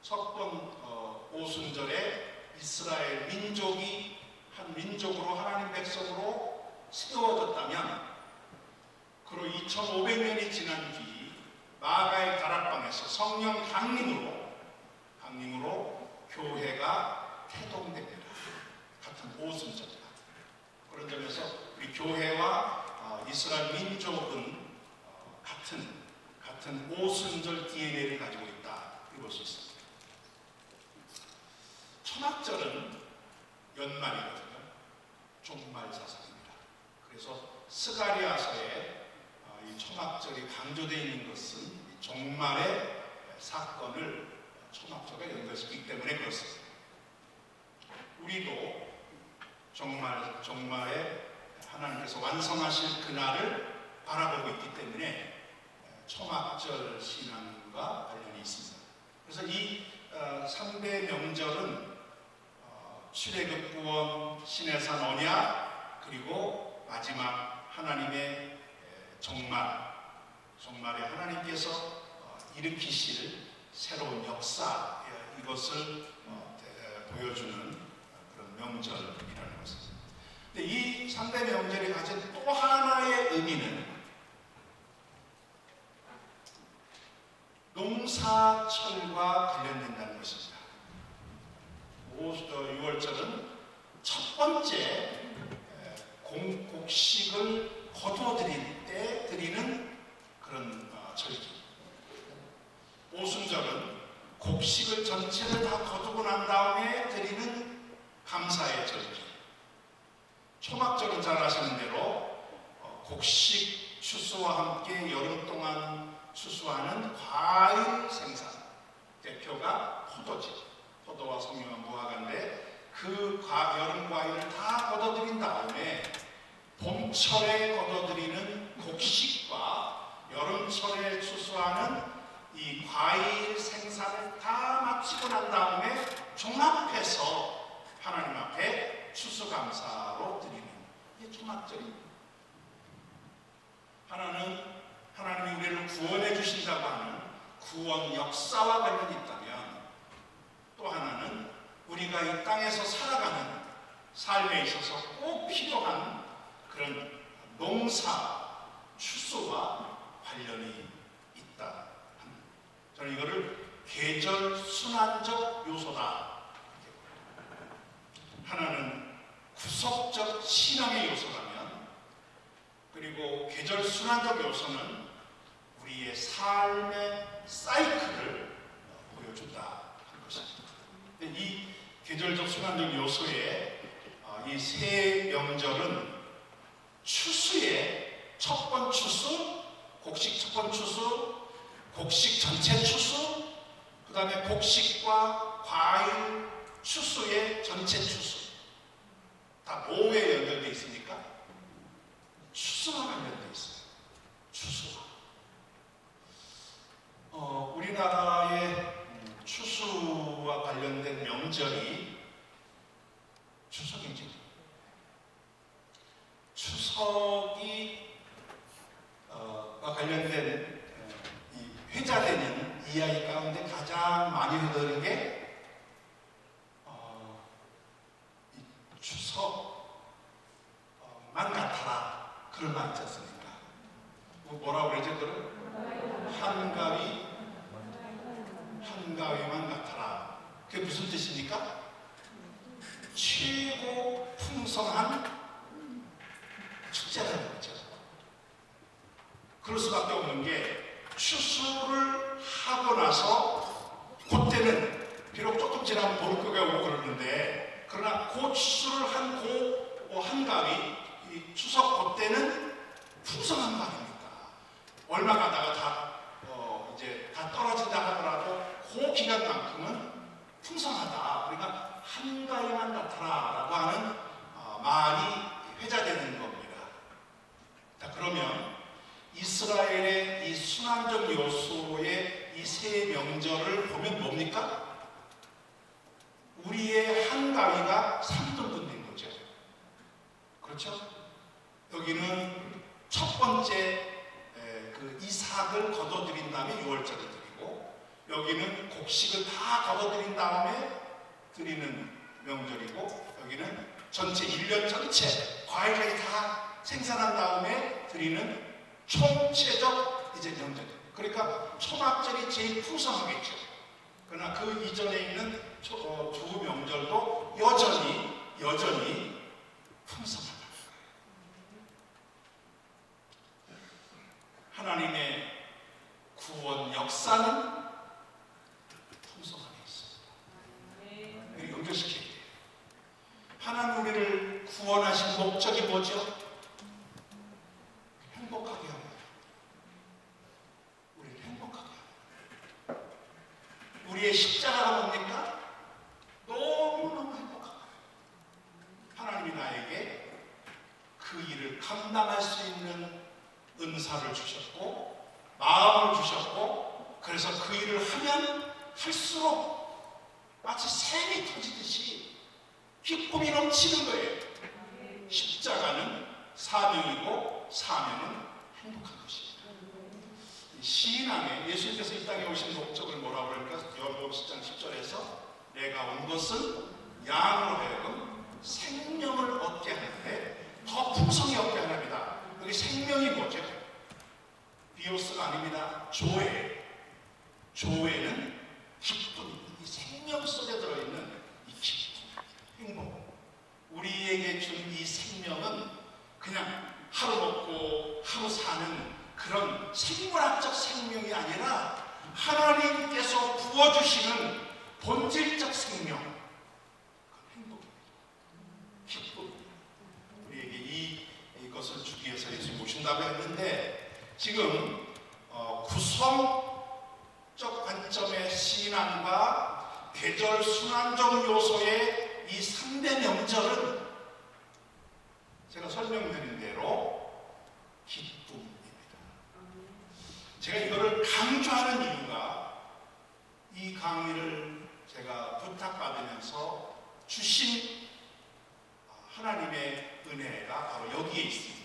첫 번 오순절에 이스라엘 민족이 한 민족으로, 하나님 백성으로 세워졌다면, 그로 2500년이 지난 뒤 마가의 다락방에서 성령 강림으로 교회가 태동됩니다. 같은 오순절입니다. 그런 점에서 우리 교회와 이스라엘 민족은 같은 오순절 DNA를 가지고 있다, 이렇게 볼 수 있습니다. 초막절은 연말이거든요. 종말사상입니다. 그래서 스가랴서에 이 초막절이 강조되어 있는 것은 이 종말의 사건을 초막절과 연결시키기 때문에 그렇습니다. 우리도 종말에 하나님께서 완성하실 그날을 바라보고 있기 때문에 초막절 신앙과 관련이 있습니다. 그래서 이 3대 명절은 출애굽 구원, 신의 산 언약, 그리고 마지막 하나님의 종말에 하나님께서 일으키실 새로운 역사, 이것을 보여주는 그런 명절이라는 것입니다. 근데 이 3대 명절이 가진 또 하나의 의미는 농사철과 관련된다는 것입니다. 6월절은 첫 번째 곡식을 거두어드리는 초막절은 잘 아시는 대로 곡식 추수와 함께 여름 동안 추수하는 과일 생산, 대표가 포도지, 포도와 성령한 무화과인데 그 여름 과일을 다 걷어들인 다음에 봄철에 걷어들이는 곡식과 여름철에 추수하는 이 과일 생산을 다 마치고 난 다음에 종합해서 하나님 앞에 추수감사로 드리는 이게 초막절입니다. 하나님이 우리를 구원해 주신다고 하는 구원 역사와 관련이 있다면, 또 하나는 우리가 이 땅에서 살아가는 삶에 있어서 꼭 필요한 그런 농사, 추수와 관련이 있다. 저는 이거를 계절 순환적 요소다. 하나는 구속적 신앙의 요소라면, 그리고 계절 순환적 요소는 우리의 삶의 사이클을 보여준다 하는 것입니다. 이 계절적 순환적 요소의 이 세 명절은 추수의 첫 번 추수, 곡식 첫 번 추수, 곡식 전체 추수, 그 다음에 곡식과 과일 추수의 전체 추수, 다 뭐에 연결되어 있습니까? 추수와 관련되어 있어요. 추수와. 우리나라의 추수와 관련된 명절이 추석이죠. 추석이 관련된 이 회자되는 이야기 가운데 가장 많이 흐르는 게 이 추석만 같아라, 그런 말 있지 않습니까? 뭐라고 그러죠? 한가위만 같아라. 그게 무슨 뜻입니까? 최고 풍성한 축제라는 거죠. 그럴 수밖에 없는 게, 추수를 하고 나서 그때는 비록 조금 지나면 보름교가 오고 그러는데, 그러나 그 추수를 한 한가위, 이 추석 그때는 풍성한 거 아닙니까? 얼마 가다가 이제 다 떨어진다 하더라도 그 기간만큼은 풍성하다. 그러니까 한가위만 같아라 라고 하는 말이 회자되는 겁니다. 자, 그러면 이스라엘의 이 순환적 요소의 이 세 명절을 보면 뭡니까? 우리의 한가위가 3등분 거죠. 그렇죠? 여기는 첫 번째 그 이삭을 거둬들인 다음에 6월절을 드리고, 여기는 곡식을 다 거둬들인 다음에 드리는 명절이고, 여기는 전체 1년 전체 과일을 다 생산한 다음에 드리는 총체적 이제 명절. 그러니까 초막절이 제일 풍성하겠죠. 그러나 그 이전에 있는 주 명절도 여전히 풍성하다. 하나님의 구원 역사는 풍성 안에 있습니다. 우리 연결시키게 돼요. 하나님 우리를 구원하신 목적이 뭐죠? 행복하게 합니다. 우리를 행복하게 합니다. 우리의 십자가가 뭡니까? 너무너무 행복하다. 하나님이 나에게 그 일을 감당할 수 있는 은사를 주셨고, 마음을 주셨고, 그래서 그 일을 하면 할수록 마치 샘이 터지듯이 기쁨이 넘치는 거예요. 십자가는 사명이고 사명은 행복한 것입니다. 신앙에 예수님께서 이 땅에 오신 목적을 뭐라고 그럴까? 요한복음 10장 10절에서 내가 온 것은 양으로 하여금 생명을 얻게 하는데 더 풍성히 얻게 하랍니다. 여기 생명이 뭐죠? 비오스가 아닙니다. 조회는 기쁨입니다. 이 생명 속에 들어있는 이 기쁨, 행복. 우리에게 준 이 생명은 그냥 하루 먹고 하루 사는 그런 생물학적 생명이 아니라 하나님께서 부어주시는 본질적 생명, 행복입니다. 기쁨입니다. 우리에게 지금 구성적 관점의 신앙과 계절 순환적 요소의 이 3대 명절은 제가 설명드린 대로 기쁨입니다. 제가 이거를 강조하는 이유가 이 강의를 제가 부탁받으면서 주신 하나님의 은혜가 바로 여기에 있습니다.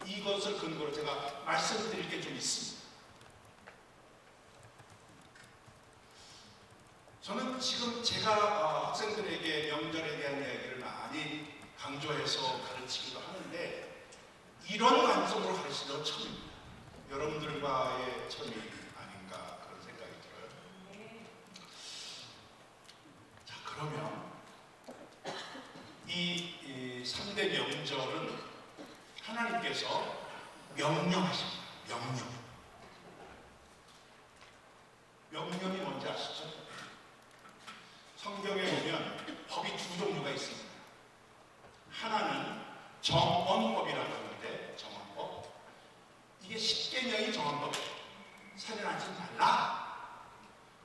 이것을 근거로 제가 말씀드릴 게 좀 있습니다. 저는 지금 제가 학생들에게 명절에 대한 이야기를 많이 강조해서 가르치기도 하는데 이런 관점으로 가르치는 건 처음입니다. 여러분들과의 처음이 아닌가 그런 생각이 들어요. 자, 그러면 이 3대 명절은 하나님께서 명령하십니다. 명령이 뭔지 아시죠? 성경에 보면 법이 두 종류가 있습니다. 하나는 정언법이라고 하는데 정언법. 이게 십계명이 정언법이에요. 살인하지 말라.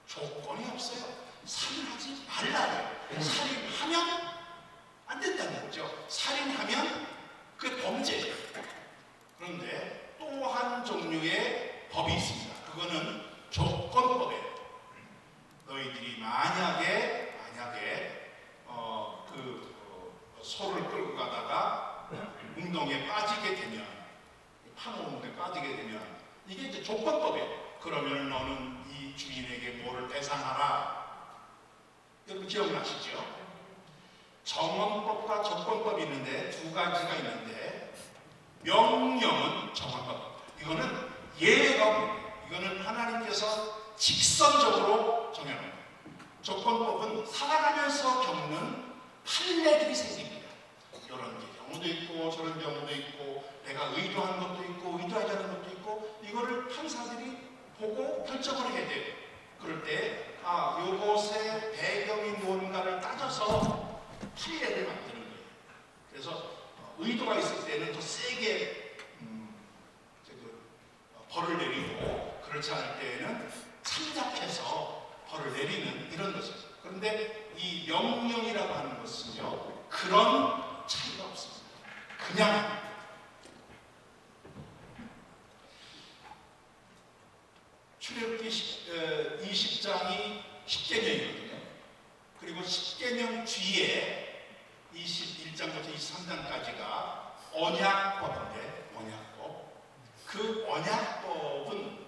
조건이 없어요. 살인하지 말라요. 살인하면 안 된다는 거죠. 살인하면 그게 범죄예요. 그런데 또 한 종류의 법이 있습니다. 그거는 조건법이에요. 너희들이 만약에 소를 끌고 가다가 웅덩이에 빠지게 되면, 파노웅덩이에 빠지게 되면 이게 이제 조건법이에요. 그러면 너는 이 주인에게 뭐를 배상하라. 여러분 기억나시죠? 정언법과 조건법이 있는데 두 가지가 있는데 명령은 정언법. 이거는 예가 없는, 이거는 하나님께서 직선적으로 정해놓은 거예요. 조건법은 살아가면서 겪는 판례들이 생깁니다. 이런 경우도 있고 저런 경우도 있고 내가 의도한 것도 있고 의도하지 않은 것도 있고 이거를 판사들이 보고 결정을 해야 돼요. 그럴 때 요것의 배경이 뭔가를 따져서 판례를 만드는 거예요. 그래서 의도가 있을 때는 더 세게 벌을 내리고 그렇지 않을 때에는 참작해서 벌을 내리는 이런 것이죠. 그런데 이 명령이라고 하는 것은요, 그런 차이가 없습니다. 그냥 출애굽기 20장이 십계명이거든요. 그리고 십계명 뒤에 21장부터 23장까지가 언약법인데, 언약법. 그 언약법은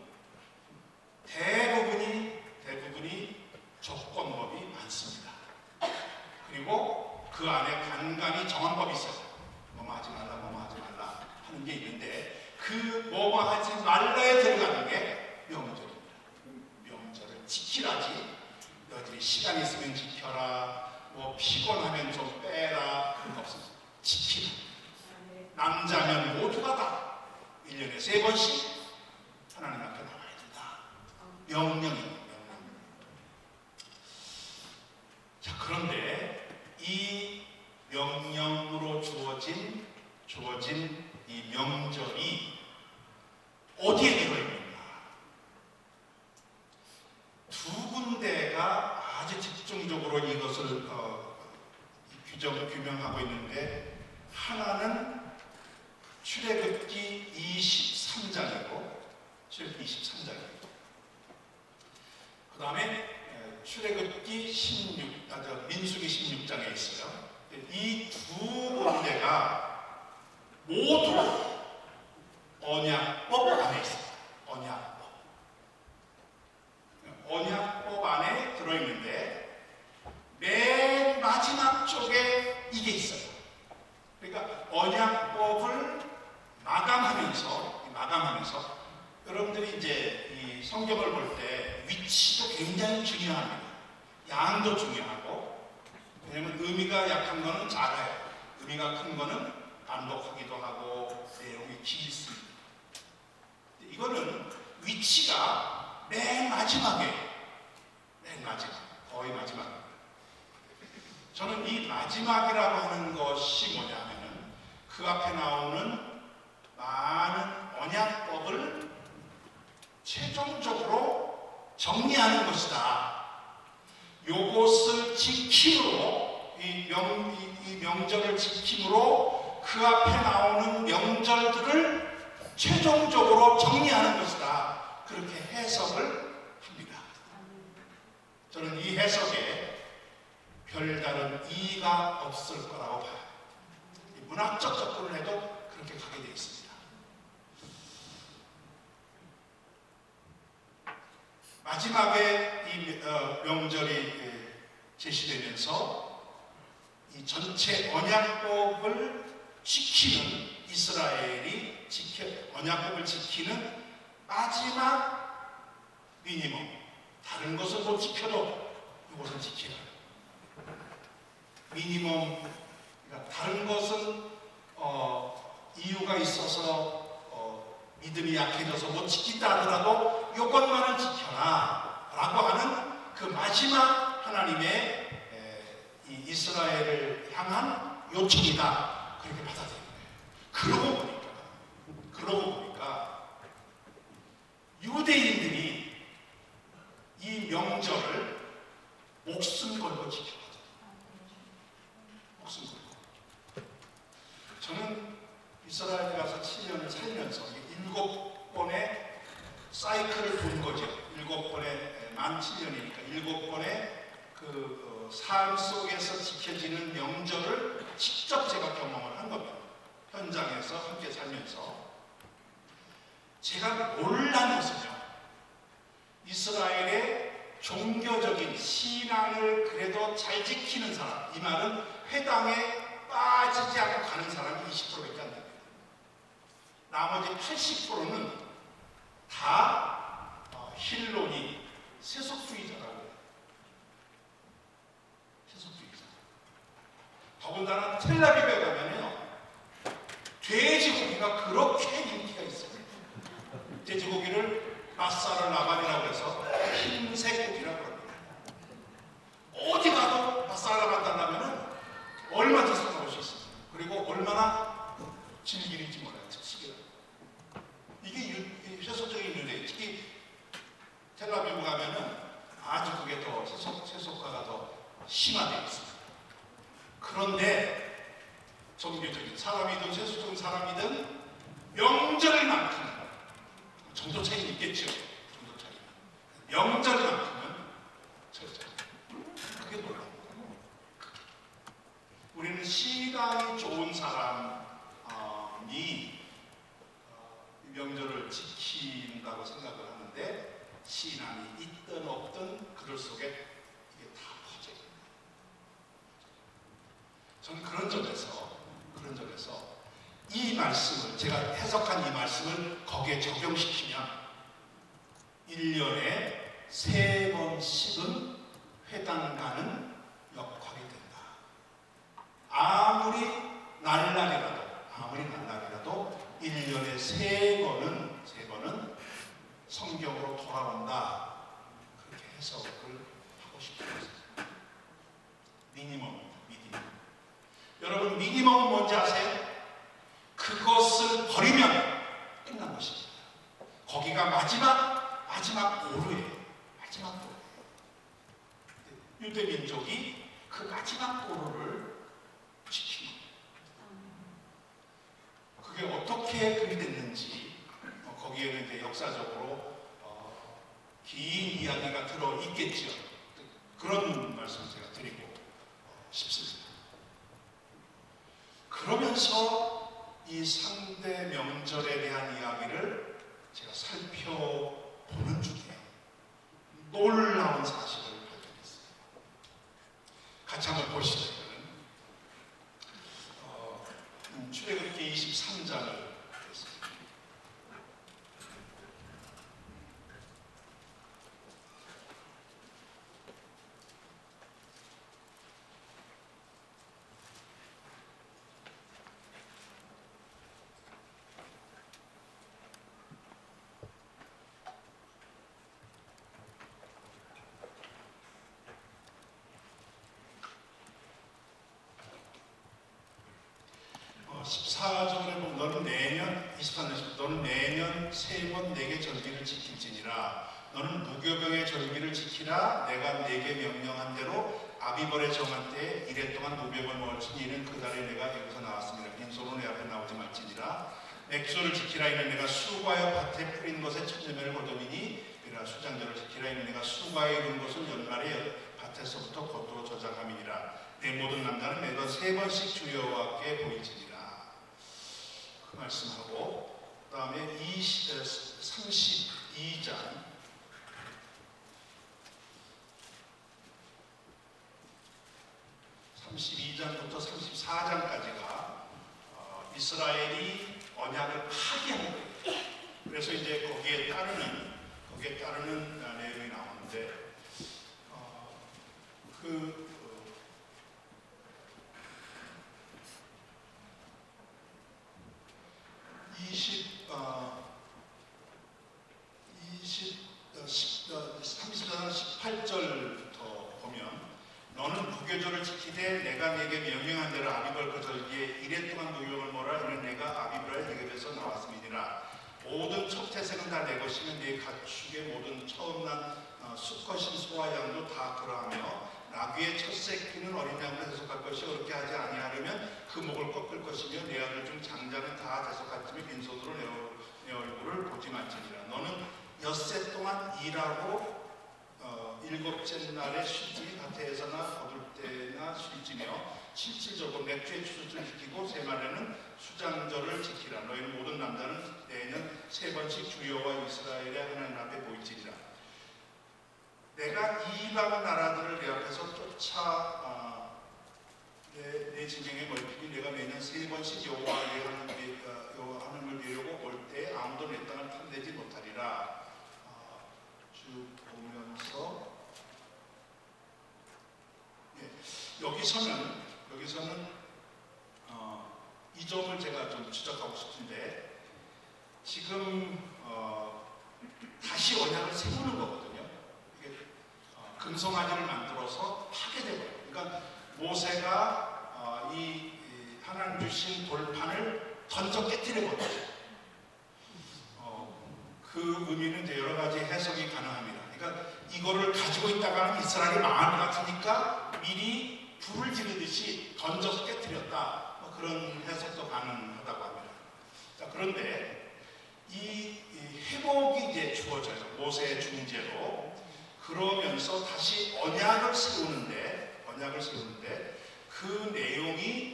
대부분이 조건법이 많습니다. 그리고 그 안에 간간히 정한법이 있어요. 뭐뭐 하지 말라, 뭐뭐 하지 말라 하는 게 있는데 그 뭐뭐 하지 말라에 들어가는 게 명절입니다. 명절을 지키라지. 너희들이 시간 있으면 지켜라. 뭐 피곤하면 좀 빼라. 그런 거 없습니다. 지키라. 남자면 모두가 다 1년에 3번씩 하나님 앞에 나와야 된다. 명령입니다. 자, 그런데 이 명령으로 주어진 이 명절이 어디에 들어있는가? 두 군데가 아주 집중적으로 이것을 규명하고 있는데, 하나는 출애굽기 23장이고 그 다음에 출애굽기 민수기 16장에 있어요. 이 두 군데가 모두 언약법 안에 있습니다. 언약법 안에 들어있는데 맨 마지막 쪽에 이게 있어요. 그러니까 언약법을 마감하면서 여러분들이 이제 이 성경을 볼 때 위치도 굉장히 중요합니다. 양도 중요하고, 왜냐하면 의미가 약한 거는 작아요. 의미가 큰 거는 반복하기도 하고 내용이 길습니다. 이거는 위치가 맨 마지막에, 거의 마지막. 저는 이 마지막이라고 하는 것이 뭐냐면은 그 앞에 나오는 많은 언약법을 최종적으로 정리하는 것이다. 요것을 지킴으로 이 명절을 지킴으로 그 앞에 나오는 명절들을 최종적으로 정리하는 것이다. 그렇게 해석을 합니다. 저는 이 해석에 별다른 이의가 없을 거라고 봐요. 문학적 접근을 해도 그렇게 가게 되어 있습니다. 마지막에 이 명절이 제시되면서 이 전체 언약법을 지키는 이스라엘이 언약법을 지키는 마지막 미니멈, 다른 것은 못 지켜도 이것은 지키라. 미니멈, 그러니까 다른 것은 이유가 있어서 믿음이 약해져서 못 지킨다 하더라도 이것만은 지켜라 라고 하는 그 마지막 하나님의 이 이스라엘을 향한 요청이다. 그렇게 받아들이는 거예요. 그러고 보니까 유대인들이 이 명절을 목숨 걸고 지켜가죠. 목숨 걸고. 저는 이스라엘에 가서 7년을 살면서 7번의 사이클을 본 거죠. 7번의 만 7년이니까 7번의 그 삶 속에서 지켜지는 명절을 직접 제가 경험을 한 겁니다. 현장에서 함께 살면서 제가 놀란 것은요, 이스라엘의 종교적인 신앙을 그래도 잘 지키는 사람, 이 말은 회당에 빠지지 않고 가는 사람이 20%밖에 안 됩니다. 나머지 80%는 다 힐론이 세속주의자라고 해요. 세속주의자. 더군다나 텔라비브에 가면요, 돼지고기가 그렇게 인기가 있어요. 돼지고기를 마사르 라반이라고 해서 흰색 고기라고 합니다. 어디 가도 마사르 라반 달라면은 얼마든지 사가볼 수 있어요. 그리고 얼마나 질기는지 몰라요. 특식이라. 이게 세속적인 유대. 특히 텔라비브 가면은 아주 그게 더 세속화가 더 심화되어 있습니다. 그런데 종교적인 사람이든 세속적인 사람이든 명절만큼은 정도 차이는 있겠죠. 정도 차이. 명절만큼은 절대. 그게 놀라운 거예요. 우리는 신앙이 좋은 사람이 명절을 지킨다고 생각을 하는데, 신앙이 있든 없든 그들 속에 이게 다 퍼져 있는 거예요. 저는 그런 점에서 이 말씀을, 제가 해석한 이 말씀을 거기에 적용시키면 1년에 3번씩은 회당 가는 역할이 된다. 아무리 날라리라도 1년에 3번은 성경으로 돌아온다. 그렇게 해석을 하고 싶습니다. 미니멈. 여러분, 미니멈은 뭔지 아세요? 그것을 버리면 끝난 것입니다. 거기가 마지막 고르예요. 마지막 고르. 유대 민족이 그 마지막 고르를 지키는 거예요. 그게 어떻게 그리 됐는지 거기에는 이제 역사적으로 긴 이야기가 들어 있겠죠. 그런 말씀을 제가 드리고 싶습니다. 그러면서 이 상대 명절에 대한 이야기를 제가 살펴보는 중에 놀라운 사실을 발견했어요. 같이 한번 보시죠. 출애굽기 23장을 14절에 보면 너는 내년 24년 너는 내년 3번 내게 절기를 지킬지니라. 너는 무교병의 절기를 지키라. 내가 내게 명령한 대로 아비벌에 정한 때에 이래 동안 무병을 먹을지니 이는 그 달에 내가 여기서 나왔습니다. 빈손으로 내 앞에 나오지 말지니라. 맥소를 지키라. 이는 내가 수과여 밭에 뿌린 것에 천년을 거두리니 이라. 수장절을 지키라. 이는 내가 수과에 이룬 것을 연말에 밭에서부터 겉으로 저장함이니라. 내 모든 남자는 매번 3번씩 주 여호와께 보일지니라. 그 말씀하고 그 다음에 32장 32장부터 34장까지가 이스라엘이 언약을 파기하는 거예요. 그래서 이제 거기에 따르는 내용이 나오는데 그 34장 18절부터 보면 너는 무교절을 지키되 내가 내게 명령한 대로 아비벌 그 절기에 이래 동안 무교를 모라. 이는 내가 아비벌의 애굽에서 나왔음이니라. 모든 첫 태생은 다 내 것이며 네 가축의 모든 처음 난 수컷인 소와 양도 다 그러하며 나귀의 첫 새끼는 어린 양으로 대속할 것이 어렵게 하지 아니하려면 그 목을 꺾을 것이며 내 아들 중 장자는 다 대속할지며 빈손으로 내 얼굴을 보지 말지니라. 너는 엿새 동안 일하고 7째 날에 쉴지 밭에서나 거둘 때나 쉴지며 7칠절고 맥주의 추수를 지키고 세말에는 수장절을 지키라. 너희는 모든 남자는 내년 3번씩 주 여호와 이스라엘의 하나님 앞에 보일지니라. 내가 이방 나라들을 내 앞에서 쫓아 내 진영에 멀피니 내가 매년 3번씩 여호와 하나님을 비우려고 올 때 아무도 내 땅을 탐내지 못하리라. 쭉 보면서 여기서는 이 점을 제가 좀 지적하고 싶은데 지금 다시 언약을 세우는 거거든요. 이게 금송아지를 만들어서 하게 되고요. 그러니까 모세가 이 하나님 주신 돌판을 던져 깨뜨려버렸죠. 그 의미는 이제 여러 가지 해석이 가능합니다. 그러니까 이거를 가지고 있다가는 이스라엘이 망할 것 같으니까 미리 불을 지르듯이 던져서 깨뜨렸다. 그런 해석도 가능하다고 합니다. 자, 그런데 이 회복이 이제 주어져요. 모세의 중재로. 그러면서 다시 언약을 세우는데 그 내용이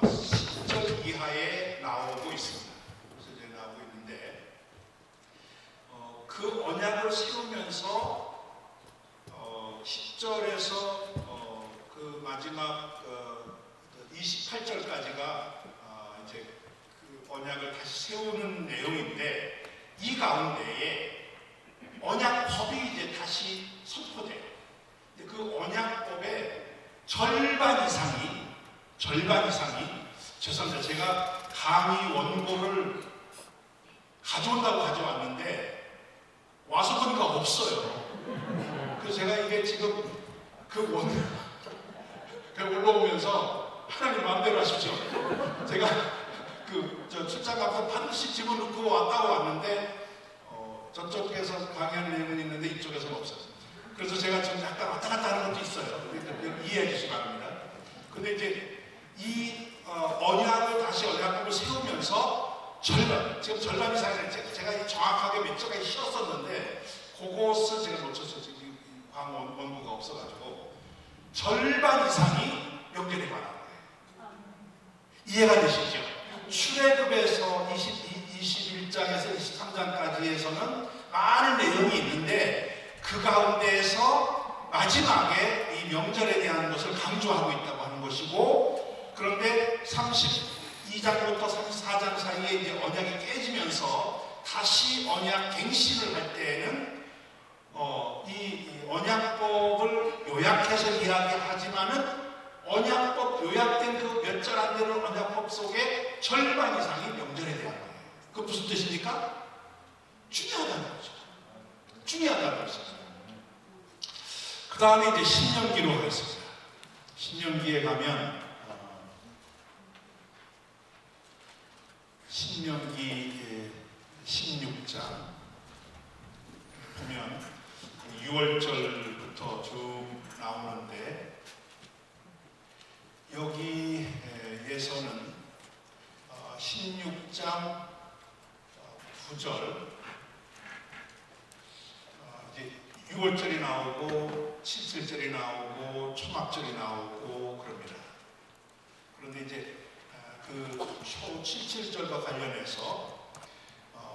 10절 이하에 나오고 있습니다. 그래서 이제 나오고 있는데 그 언약을 세우면서 10절에서 그 마지막 28절까지가 이제 그 언약을 다시 세우는 내용인데 이 가운데에 언약법이 이제 다시 선포돼요. 그 언약법의 절반 이상이 죄송합니다. 제가 강의 원고를 가져온다고 가져왔는데 와서 보니까 없어요. 그래서 제가 이게 지금 그 올라오면서 하나님 마음대로 하십시오. 제가 저 출장 가서 반드시 집어넣고 왔는데 저쪽에서 강의하는 내용은 있는데 이쪽에서는 없어요. 그래서 제가 지금 약간 왔다 갔다 하는 것도 있어요. 이해해 주시기 바랍니다. 근데 이제 이 언약을 다시 언약법을 세우면서 지금 절반 이상이 제가 정확하게 몇 절까지 쉬었었는데 그것을 제가 놓쳤어요. 지금 원고가 없어가지고 절반 이상이 명절에 관한 거예요. 이해가 되시죠? 출애굽에서 21장에서 23장까지에서는 많은 내용이 있는데 그 가운데에서 마지막에 이 명절에 대한 것을 강조하고 있다고 하는 것이고, 그런데 32장부터 34장 사이에 이제 언약이 깨지면서 다시 언약 갱신을 할 때에는 이 언약법을 요약해서 이야기하지만은 언약법 요약된 그 몇 절 안 되는 언약법 속에 절반 이상이 명절에 대한 거예요. 그건 무슨 뜻입니까? 중요하다는 거죠. 중요하다는 거죠. 그 다음에 이제 신명기로 가겠습니다. 신명기에 가면 신명기 16장 보면 6월절부터 쭉 나오는데 여기에서는 16장 9절 이제 6월절이 나오고 7절이 나오고 초막절이 나오고 그럽니다. 그런데 이제 그 7절과 관련해서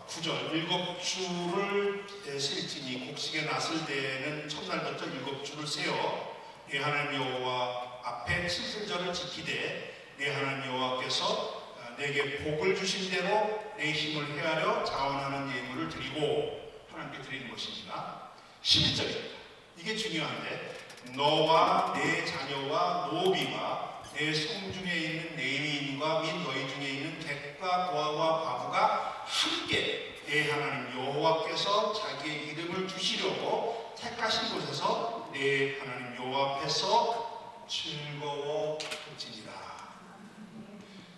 9절 7주를 셀지니 곡식에 났을 때에는 첫날부터 7주를 세어 네 하나님 여호와 앞에 7절을 지키되 네 하나님 여호와께서 내게 복을 주신 대로 내 힘을 헤아려 자원하는 예물을 드리고 하나님께 드리는 것입니다. 11절입니다. 이게 중요한데 너와 내 자녀와 노비와 내 성중에 있는 레위인과 및 너희 중에 있는 객과 고아와 과부가 함께 내 하나님 여호와께서 자기의 이름을 주시려고 택하신 곳에서 내 하나님 여호와 앞에서 즐거워지니라.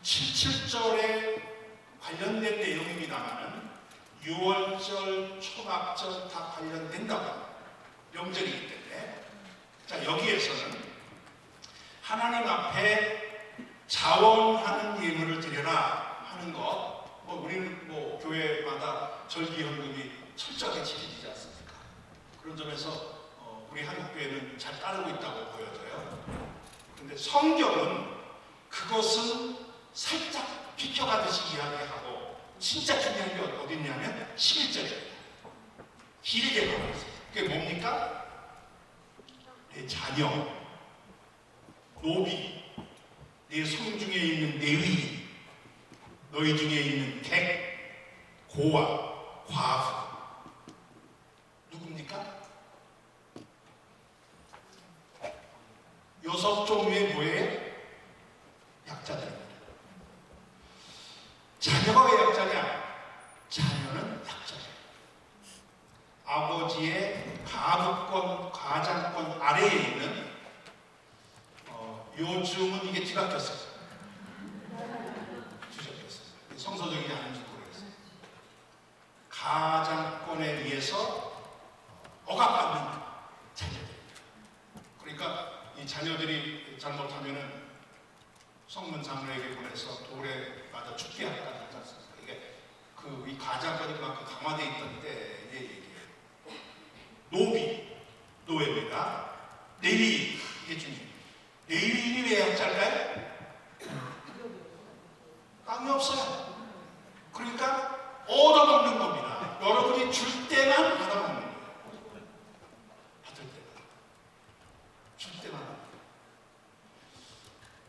7절에 관련된 내용입니다만은 6월절, 초막절 다 관련된다고 명절이기 때문에 자 여기에서는 하나님 앞에 자원하는 예물을 드려라 하는 것, 우리는 교회마다 절기헌금이 철저하게 지켜지지 않습니까? 그런 점에서 우리 한국교회는 잘 따르고 있다고 보여져요. 그런데 성경은 그것은 살짝 비켜가듯이 이야기하고 진짜 중요한 게 어디 있냐면 11절입니다. 길게 가고 있어요. 그게 뭡니까? 내 자녀, 노비, 내 성중에 있는 레위인, 너희 중에 있는 객, 고아, 과부 누굽니까? 6종류의 뭐예요? 약자들입니다. 자녀가 왜 약자냐? 자녀는 약자예요. 아버지의 가부권, 가장권 아래에 있는 요즘은 이게 뒤바뀌었어요. 뒤바뀌었어요. 성서적이지 않은지 모르겠어요. 가장권에 의해서 억압받는 자녀들. 그러니까 이 자녀들이 잘못하면은 성문 장로에게 보내서 돌에 맞아 죽게 한다는 거지 않습니까? 이게 이 가장권이 그만큼 강화되어 있던 때의 얘기예요. 노비, 노예입니다. 레위인, 이게 중요해요. 레위인이 왜 약자일까요? 땅이 없어요. 그러니까 얻어먹는 겁니다. 여러분이 줄 때만 받아먹는 거예요. 받을 때만. 줄 때만.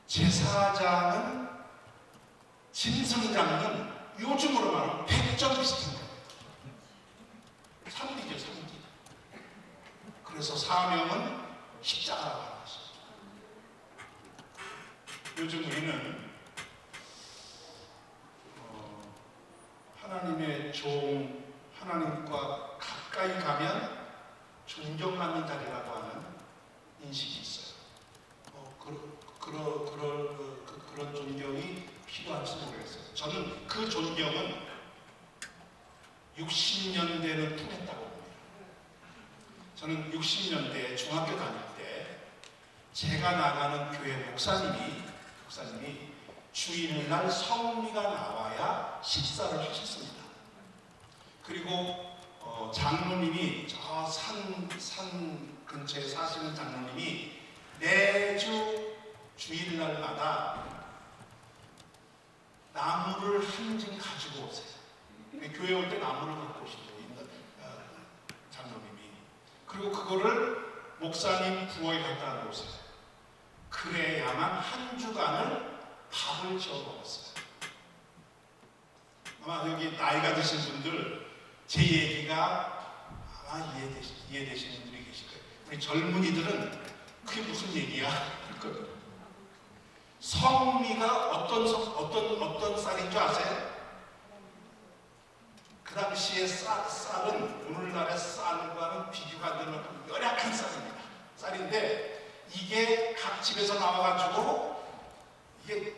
제사장은, 짐승장은 요즘으로 말하면 100점 비슷한 거예요. 상기죠, 상기. 그래서 사명은 십자가라고 하는 것입니다. 요즘 우리는 하나님의 종, 하나님과 가까이 가면 존경받는 자리라고 하는 인식이 있어요. 그런 존경이 필요할지 모르겠어요. 저는 그 존경은 60년대는 통했다고 봅니다. 저는 60년대 중학교 다닐 때 제가 나가는 교회 목사님이 주일날 성미가 나와야 식사를 하셨습니다. 그리고 장로님이 저 산 근처에 사시는 장로님이 매주 주일날마다 나무를 한 징 가지고 오세요. 교회 올 때 나무를 갖고 오시고 있는 장로님이. 그리고 그거를 목사님 부엌에 갖다 놓으세요. 그래야만 한 주간을 밥을 지어 먹었어요. 아마 여기 나이가 드신 분들 제 얘기가 아마 이해되시는 분들이 계실 거예요. 우리 젊은이들은 그게 무슨 얘기야? 성미가 어떤 쌀인 줄 아세요? 그 당시에 쌀은 오늘날의 쌀과는 비교가 안 되는 만큼 열악한 쌀인데 이게 각 집에서 나와가지고 이게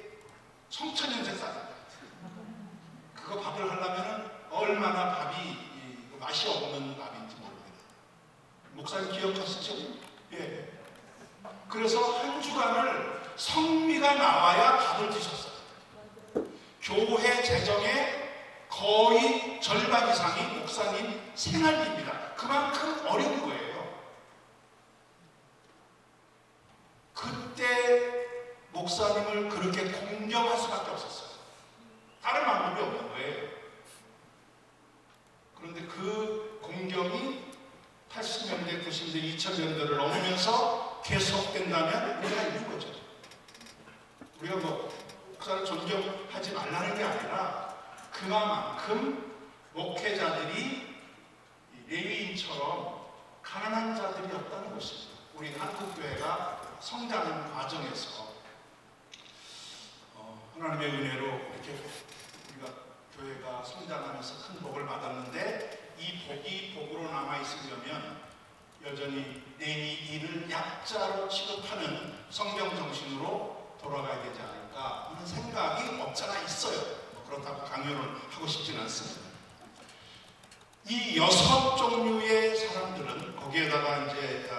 청천연색 쌀입니다. 그거 밥을 하려면 얼마나 밥이 맛이 없는 밥인지 모릅니다. 목사님 기억하시죠? 예. 그래서 한 주간을 성미가 나와야 밥을 드셨어요. 교회 재정의 거의 절반 이상이 목사님 생활비입니다. 그만큼 어려운 거예요. 그때 목사님을 그렇게 공경할 수밖에 없었어요. 다른 방법이 없는 거예요. 그런데 그 공경이 80년대, 90년대, 2000년대를 넘으면서 계속된다면 우리가 있는 거죠. 우리가 목사를 존경하지 말라는 게 아니라 그만큼 목회자들이 레위인처럼 가난한 자들이었다는 것입니다. 우리 한국교회가 성장하는 과정에서 하나님의 은혜로 이렇게 우리가 교회가 성장하면서 큰 복을 받았는데 이 복이 복으로 남아있으려면 여전히 레위인을 약자로 취급하는 성경 정신으로 돌아가야 되지 않을까 하는 생각이 없잖아 있어요. 그렇다고 강요를 하고 싶지는 않습니다. 이 6종류의 사람들은 거기에다가 이제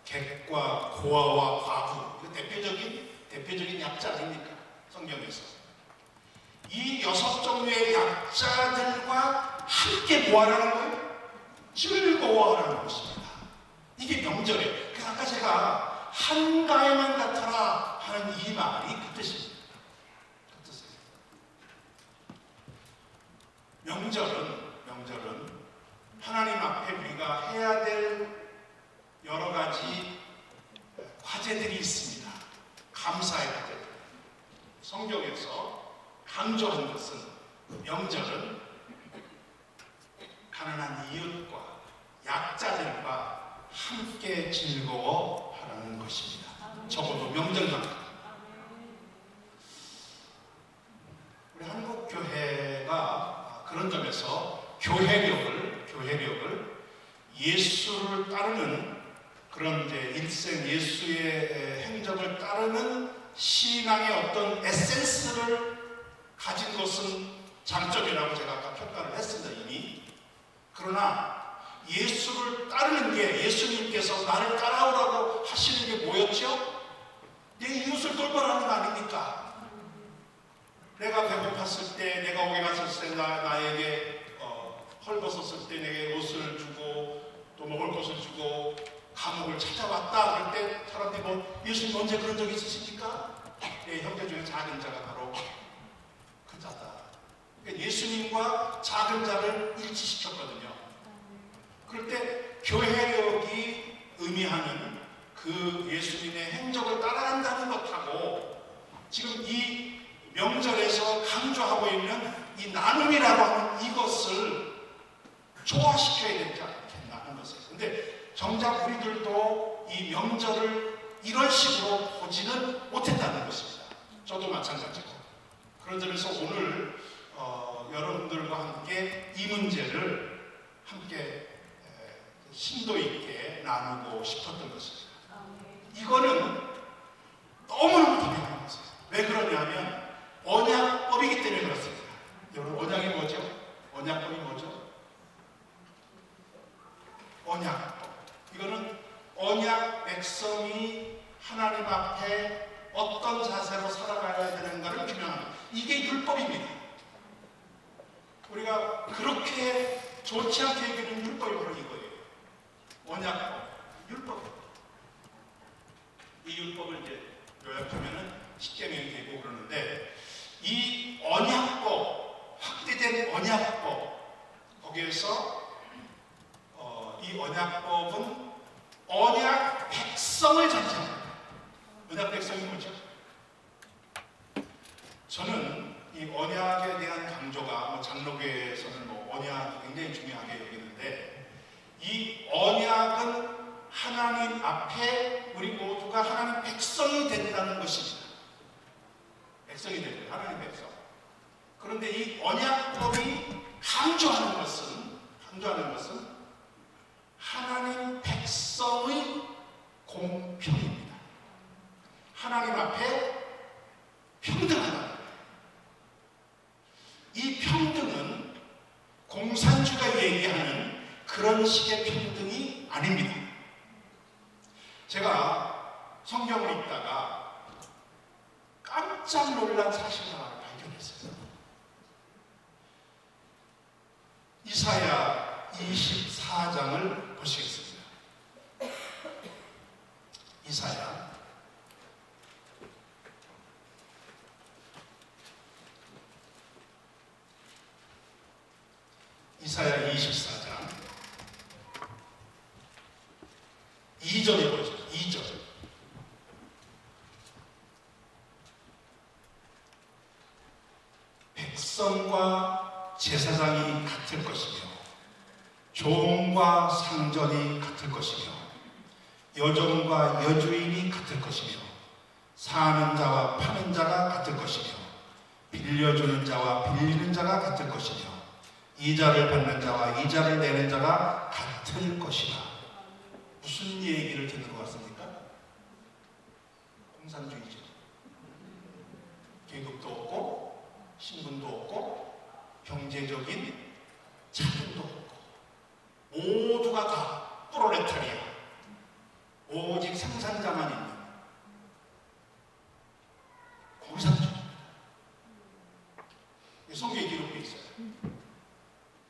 객과 고아와 과부, 대표적인 약자 아닙니까? 성경에서 이 6종류의 약자들과 함께 뭐하라는 거예요? 즐거워하라는 것입니다. 이게 명절이에요. 그래서 아까 제가 한가에만 같아라 하는 이 말이 그 뜻입니다. 그 뜻이에요. 명절은 하나님 앞에 우리가 해야 될 여러 가지 과제들이 있습니다. 감사의 과제들. 성경에서 강조한 것은 명절은 가난한 이웃과 약자들과 함께 즐거워하라는 것입니다. 적어도 명절만큼. 우리 한국 교회가 그런 점에서 교회력을 예수를 따르는 그런 이제 일생 예수의 행적을 따르는 신앙의 어떤 에센스를 가진 것은 장점이라고 제가 아까 평가를 했습니다. 이미. 그러나 예수를 따르는 게 예수님께서 나를 따라오라고 하시는 게 뭐였죠? 내 이웃을 돌보라는 거 아닙니까? 내가 배고팠을 때, 내가 오게 갔을 때 나에게 헐벗었을 때 내게 옷을 주고 또 먹을 것을 주고 감옥을 찾아왔다 그럴 때 사람들이 예수님 언제 그런 적 있으십니까? 네, 형제 중에 작은 자가 바로 그 자다. 그러니까 예수님과 작은 자를 일치시켰거든요. 그럴 때 교회력이 의미하는 그 예수님의 행적을 따라간다는 것하고 지금 이 명절에서 강조하고 있는 이 나눔이라고 하는 이것을 조화시켜야 되지 않겠나 하는 것이에요. 근데 정작 우리들도 이 명절을 이런 식으로 보지는 못했다는 것입니다. 저도 마찬가지고. 그런 점에서 오늘 여러분들과 함께 이 문제를 함께 심도 있게 나누고 싶었던 것입니다. 이거는 너무너무 중요한 것이에요. 왜 그러냐면 언약법이기 때문에 그렇습니다. 여러분 언약이 뭐죠? 언약법이 뭐죠? 언약법. 이거는 언약 백성이 하나님 앞에 어떤 자세로 살아가야 되는가를 규명합니다. 이게 율법입니다. 우리가 그렇게 좋지 않게 여기는 율법이 바로 이거예요. 언약법, 율법. 이 율법을 이제 요약하면은 십계명이 되고 그러는데 이 언약법, 확대된 언약법, 거기에서 이 언약법은 언약 백성을 전제합니다. 언약 백성이 뭐죠? 저는 이 언약에 대한 강조가 장로교에서는 언약이 굉장히 중요하게 여기는데 이 언약은 하나님 앞에 우리 모두가 하나님 백성이 된다는 것입니다. 백성이 되는 하나님 백성. 그런데 이 언약법이 강조하는 것은 하나님 백성의 공평입니다. 하나님 앞에 평등하다. 이 얘기하는 그런 식의 평등이 아닙니다. 제가 성경을 읽다가 깜짝 놀란 사실 하나를 발견했어요. 이사야 24장을 보시겠습니다. 이사야 24장 2절에 보죠. 2절. 백성과 제사장이 같을 것이며 종과 상전이 같을 것이며 여종과 여주인이 같을 것이며 사는 자와 파는 자가 같을 것이며 빌려주는 자와 빌리는 자가 같을 것이며 이자를 받는 자와 이자를 내는 자가 같을 것이다. 무슨 얘기를 듣는 것 같습니까? 공산주의죠. 계급도 없고 신분도 없고 경제적인 자금도 없고 모두가 다 프롤레타리아, 오직 생산자만 있는 공산주의. 성경에 기록되어 있어요.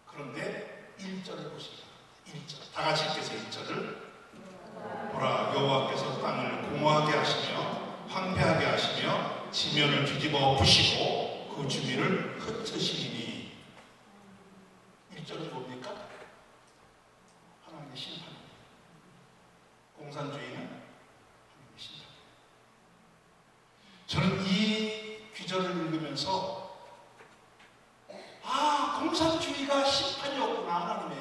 그런데 1절을 보시면 1절 다 같이 읽겠어요. 1절을 보라 여호와께서 땅을 공허하게 하시며 황폐하게 하시며 지면을 뒤집어 부시고 그 주민을 흩으시리니. 1절은 뭡니까? 하나님의 심판입니다. 공산주의는 하나님의 심판입니다. 저는 이 귀절을 읽으면서 공산주의가 심판이었구나. 하나님의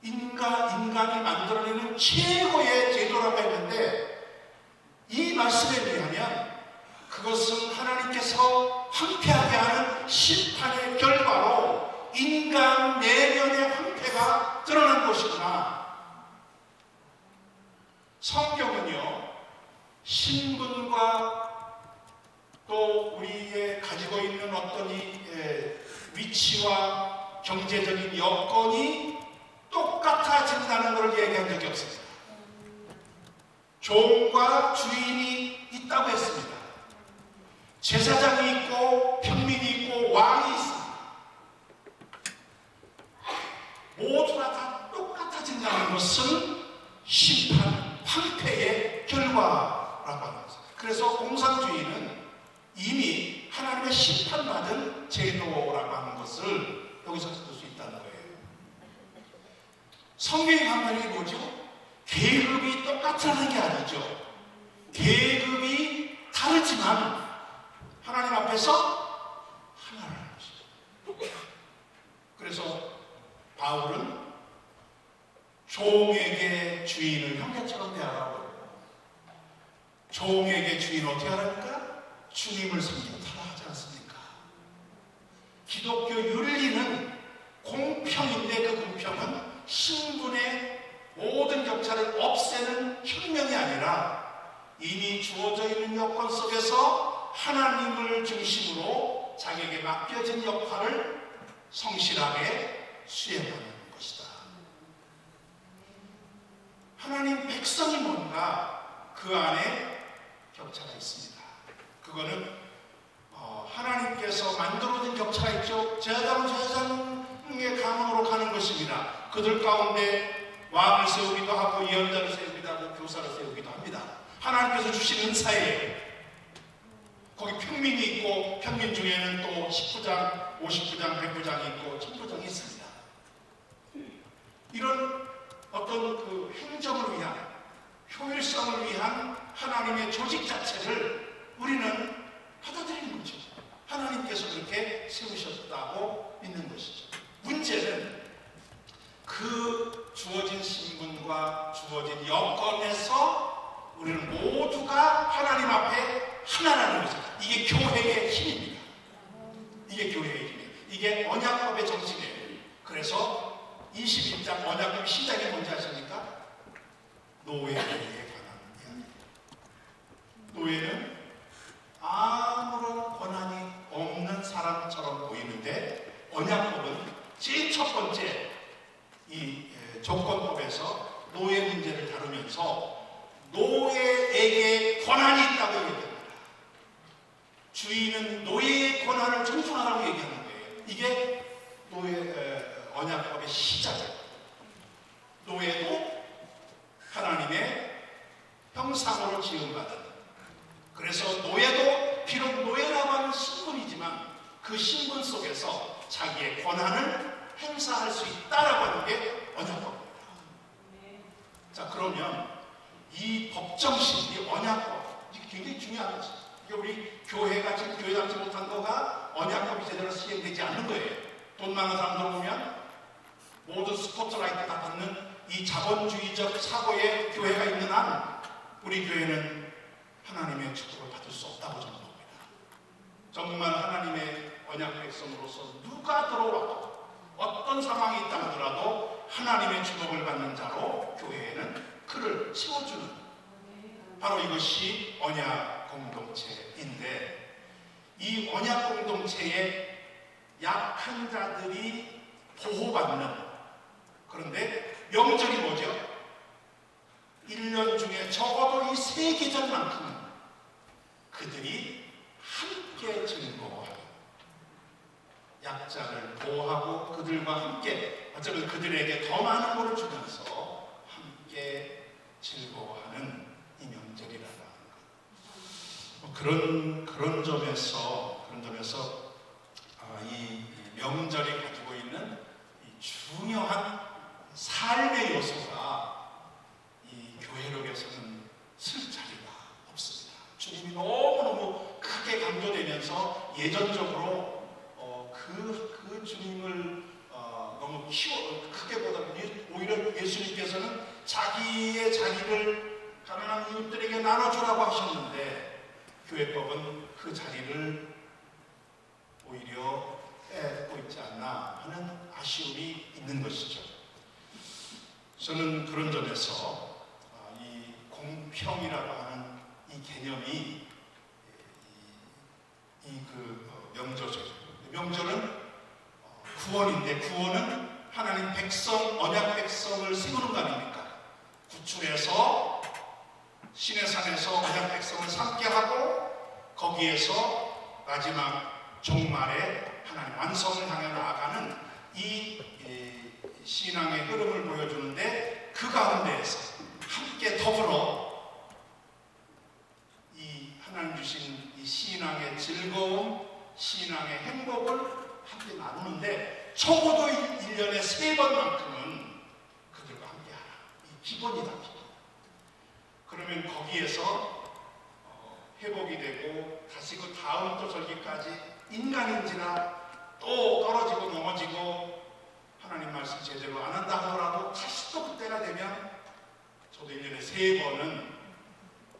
인간이 만들어내는 최고의 제도라고 했는데 이 말씀에 의하면 그것은 하나님께서 황폐하게 하는 심판의 결과로 인간 내면의 황폐가 드러난 것이구나. 성경은요, 신분과 또 우리의 가지고 있는 어떤 이 위치와 경제적인 여건이 똑같아진다는 것을 얘기한 적이 없습니다. 종과 주인이 있다고 했습니다. 제사장이 있고 평민이 있고 왕이 있습니다. 모두가 다 똑같아진다는 것은 심판, 황폐의 결과라고 하는 것입니다. 그래서 공산주의는 이미 하나님의 심판받은 제도라고 하는 것을 여기서 찾을 수 있다는 거예요. 성경의 강단이 뭐죠? 계급이 똑같다는 게 아니죠. 계급이 다르지만 하나님 앞에서 하나라는 것이죠. 그래서 바울은 종에게 주인을 형제처럼 대하라고, 종에게 주인 어떻게 하랍니까? 주님을 섬기고 타라 하지 않습니까? 기독교 윤리는 공평인데 그 공평은 신분의 모든 격차를 없애는 혁명이 아니라 이미 주어져 있는 여건 속에서 하나님을 중심으로 자기에게 맡겨진 역할을 성실하게 수행하는 것이다. 하나님 백성이 뭔가 그 안에 격차가 있습니다. 그거는 하나님께서 만들어진 격차가 있죠. 제사장의 가문으로 가는 것입니다. 그들 가운데 왕을 세우기도 하고 예언자를 세우기도 하고 교사를 세우기도 합니다. 하나님께서 주신 은사예요. 거기 평민이 있고 평민 중에는 또 19장, 59장, 109장이 있고 1000부장이 있습니다. 이런 어떤 그 행정을 위한, 효율성을 위한 하나님의 조직 자체를 우리는 받아들이는 거죠. 하나님께서 그렇게 세우셨다고 믿는 것이죠. 문제는 그 주어진 신분과 주어진 여건에서 우리는 모두가 하나님 앞에 하나라는 거죠. 이게 교회의 힘입니다. 이게 교회의 힘이에요. 이게 언약법의 정신이에요. 그래서 21장 언약법 시작이 뭔지 아십니까? 노예에 관한 이야기. 노예는 아무런 권한이 없는 사람처럼 보이는데 언약법은 제일 첫 번째 주인은 노예의 권한을 존중하라고 얘기하는 거예요. 이게 언약법의 시작이에요. 노예도 하나님의 형상으로 지음받은, 그래서 노예도 비록 노예라고 하는 신분이지만 그 신분 속에서 자기의 권한을 행사할 수 있다라고 하는 게 언약법입니다. 자, 그러면 이 법정신, 이 언약법, 이게 굉장히 중요한 것이죠. 이게 우리 교회가 지금 교회 닮지 못한 거가 언약법이 제대로 시행되지 않는 거예요. 돈 많은 사람들 보면 모든 스포트라이트 다 받는 이 자본주의적 사고에 교회가 있는 한 우리 교회는 하나님의 축복을 받을 수 없다고 저는 봅니다. 정말 하나님의 언약 백성으로서 누가 들어와도 어떤 상황이 있다 하더라도 하나님의 축복을 받는 자로 교회에는 그를 세워주는, 바로 이것이 언약 공동체인데, 이 언약 공동체에 약한 자들이 보호받는, 그런데 명절이 뭐죠? 1년 중에 적어도 이 3계절만큼은 그들이 함께 즐거워하고 약자를 보호하고 그들과 함께 어쩌면 그들에게 더 많은 것을 주면서 함께 즐거워하는 이 명절이라고 하는 것. 그런 점에서 이 명절이 가지고 있는 이 중요한 삶의 요소가 이 교회력에서는 쓸 자리가 없습니다. 주님이 너무너무 크게 강조되면서 예전적으로 그 주님을 너무 크게 보다 보니 오히려 예수님께서는 자기의 자리를 가난한 이웃들에게 나눠주라고 하셨는데, 교회법은 그 자리를 오히려 빼고 있지 않나 하는 아쉬움이 있는 것이죠. 저는 그런 점에서 이 공평이라고 하는 이 개념이 명절은 구원인데, 구원은 하나님 백성, 언약 백성을 세우는 거 아닙니까? 구출해서 신의 산에서 언약 백성을 삼게 하고 거기에서 마지막 종말에 하나님 완성을 향해 나아가는 이 신앙의 흐름을 보여주는데, 그 가운데에서 함께 더불어 이 하나님 주신 이 신앙의 즐거움, 신앙의 행복을 함께 나누는데, 적어도 1년에 3번만큼은 그들과 함께 하라. 이 기본이다, 기본. 그러면 거기에서 회복이 되고 다시 그 다음 또 절기까지 인간인지라 또 떨어지고 넘어지고 하나님 말씀 제대로 안 한다 하더라도 다시 또 그때가 되면 저도 1년에 3번은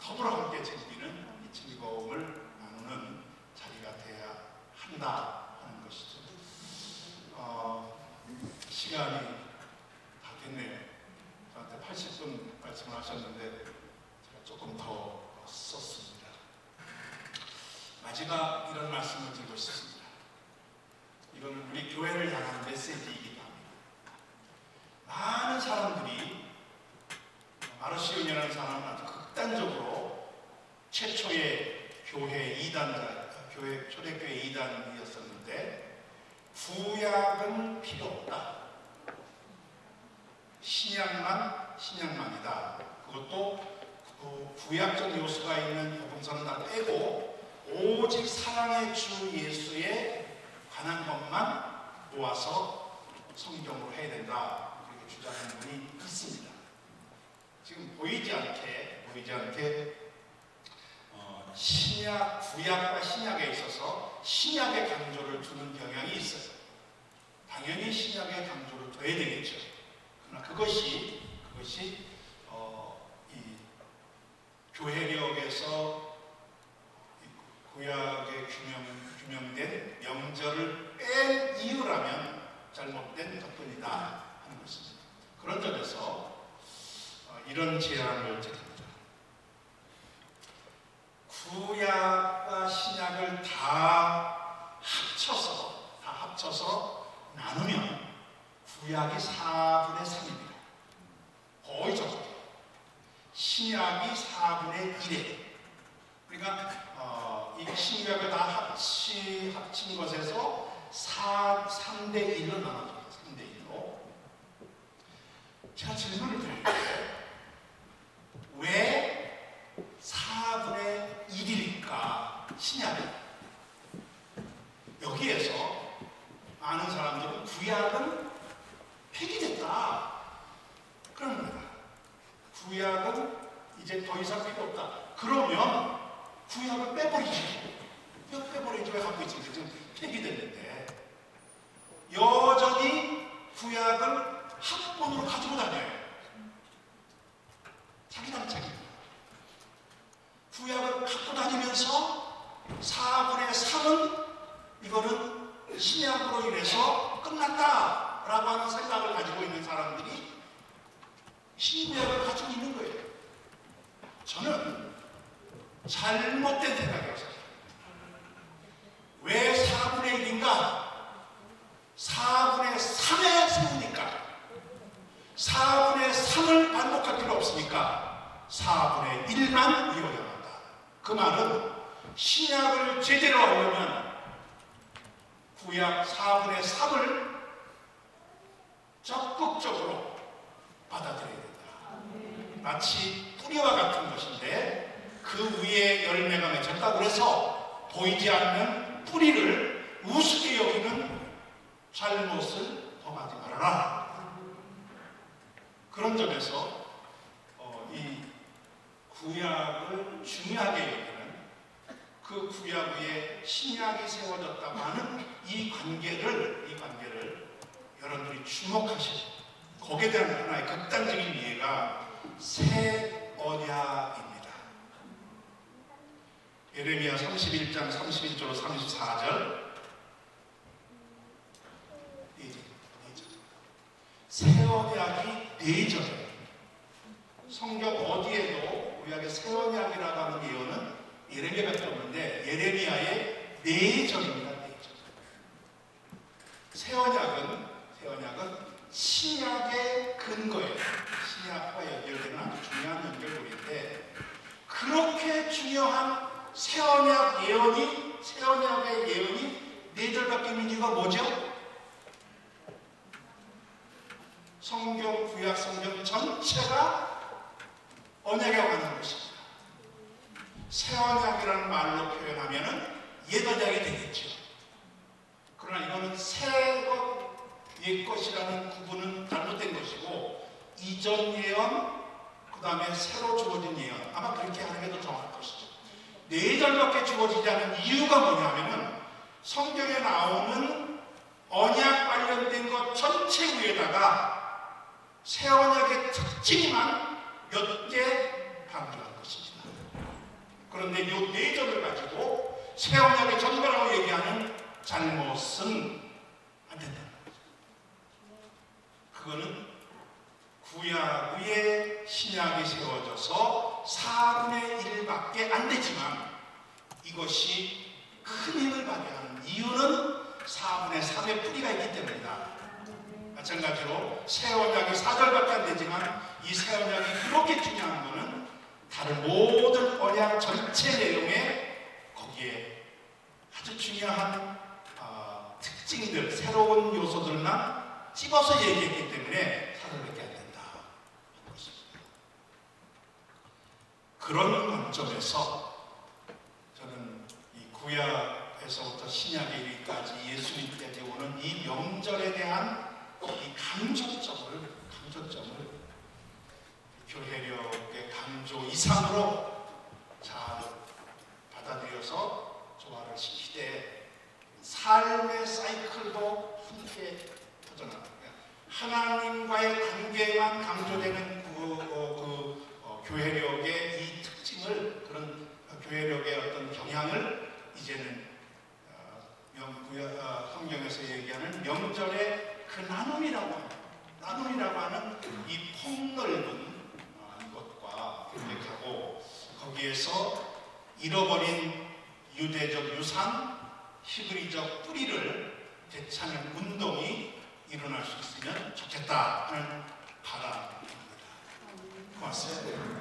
더불어 함께 즐기는 이 즐거움을 나누는 자리가 돼야 한다 하는 것이죠. 시간이 다 됐네요. 저한테 80분 말씀을 하셨는데 제가 조금 더 썼습니다. 마지막 이런 말씀을 드리고 싶습니다. 이거는 우리 교회를 향한 메시지이기도 합니다. 많은 사람들이 마르시온이라는 사람은 아주 극단적으로 최초의 교회 2단자, 초대교회 2단이었었는데, 구약은 필요 없다. 신약만이다. 그것도 구약적 요소가 있는 복음서는 다 빼고 오직 사랑의 주 예수에 관한 것만 모아서 성경으로 해야 된다. 이렇게 주장하는 분이 있습니다. 지금 보이지 않게 구약과 신약에 있어서 신약의 강조를 두는 경향이 있어요. 당연히 신약의 강조를 둬야 되겠죠. 그러나 그것이 이 교회력에서 구약에 규명된 명절을 뺀 이유라면 잘못된 접근이다 하는 것입니다. 그런 점에서 이런 제안을 드립니다. 구약과 신약을 다 합쳐서 나누면 구약이 4분의 3입니다. 거의 적죠. 신약이 4분의 1이에요. 그러니까 이 신약 구약을 다 합친 것에서 3대 1로 나눠집니다. 3대 1로. 제가 질문을 드릴게요. 왜 4분의 1일까? 신약이. 여기에서 많은 사람들은 구약은 폐기됐다. 그런 겁니다. 구약은 이제 더 이상 필요 없다. 그러면 구약을 빼버리지. 구약 빼버리지. 왜 갖고 있지? 지금 폐기됐는데. 여전히 구약을 학본으로 가지고 다녀요. 자기 당착입니다. 구약을 갖고 다니면서 4분의 3은 이거는 신약으로 인해서 끝났다라고 하는 생각을 가지고 있는 사람들이 신구약을 가지고 있는 거예요. 저는 잘못된 생각이라고 생각합니다. 왜 4분의 1인가? 4분의 3에 세우니까 4분의 3을 반복할 필요 없으니까 4분의 1만 이루어야 한다. 그 말은 신약을 제대로 하려면 구약 4분의 3을 적극적으로 받아들여야 된다. 마치 뿌리와 같은 것인데 그 위에 열매가 맺혔다고 해서 보이지 않는 뿌리를 우습게 여기는 잘못을 범하지 말아라. 그런 점에서 이 구약을 중요하게 여기는 그 구약 위에 신약이 세워졌다고 하는 이 관계를 여러분들이 주목하시죠. 거기에 대한 하나의 극단적인 이해가 새 언약입니다. 예레미야 31장 31절로 34절. 새 언약이 4절이에요. 성경 어디에도 구약의 새 언약이라고 하는 예언은 예레미야밖에 없는데 예레미야의 4절입니다. 4절. 새 언약은 신약의 근거예요. 신약과 연결되는 아주 중요한 연결고리인데 그렇게 중요한 새 언약의 예언이 4절밖에 있는 이유가 뭐죠? 구약 성경 전체가 언약에 관한 것입니다. 새 언약이라는 말로 표현하면은 옛 언약이 되겠죠. 그러나 이거는 새 것, 옛 것이라는 구분은 잘못된 것이고 이전 예언, 그 다음에 새로 주어진 예언, 아마 그렇게 하는 게 더 정확할 것이죠. 4절밖에 주어지지 않은 이유가 뭐냐면은 성경에 나오는 언약 관련된 것 전체 위에다가 새 언약의 특징만 몇 개 강조한 것입니다. 그런데 이 4절을 가지고 새 언약의 전가라고 얘기하는 잘못은 안 된다는 거죠. 그거는 구약 위에 신약이 세워져서 4분의 1밖에 안 되지만 이것이 큰 힘을 발휘하는 이유는 4분의 3의 뿌리가 있기 때문이다. 마찬가지로 새 언약이 4절밖에 안 되지만 이 새 언약이 그렇게 중요한 것은 다른 모든 언약 전체 내용에 거기에 아주 중요한 특징들, 새로운 요소들만 집어서 얘기했기 때문에 4절밖에 안 된다. 그런 관점에서 저는 이 구약에서부터 신약에 이르기까지 예수님께서 오는 이 명절에 대한 이 강조점을 교회력의 강조 이상으로 잘 받아들여서 조화를 시키되 삶의 사이클도 함께 터져나갑니다. 하나님과의 관계만 강조되는 교회력의 이 특징을, 그런 교회력의 어떤 경향을 이제는 성경에서 얘기하는 명절의 그 나눔이라고 하는 이 폭넓은 것과 결합하고 거기에서 잃어버린 유대적 유산, 히브리적 뿌리를 되찾는 운동이 일어날 수 있으면 좋겠다 하는 바람입니다. 고맙습니다.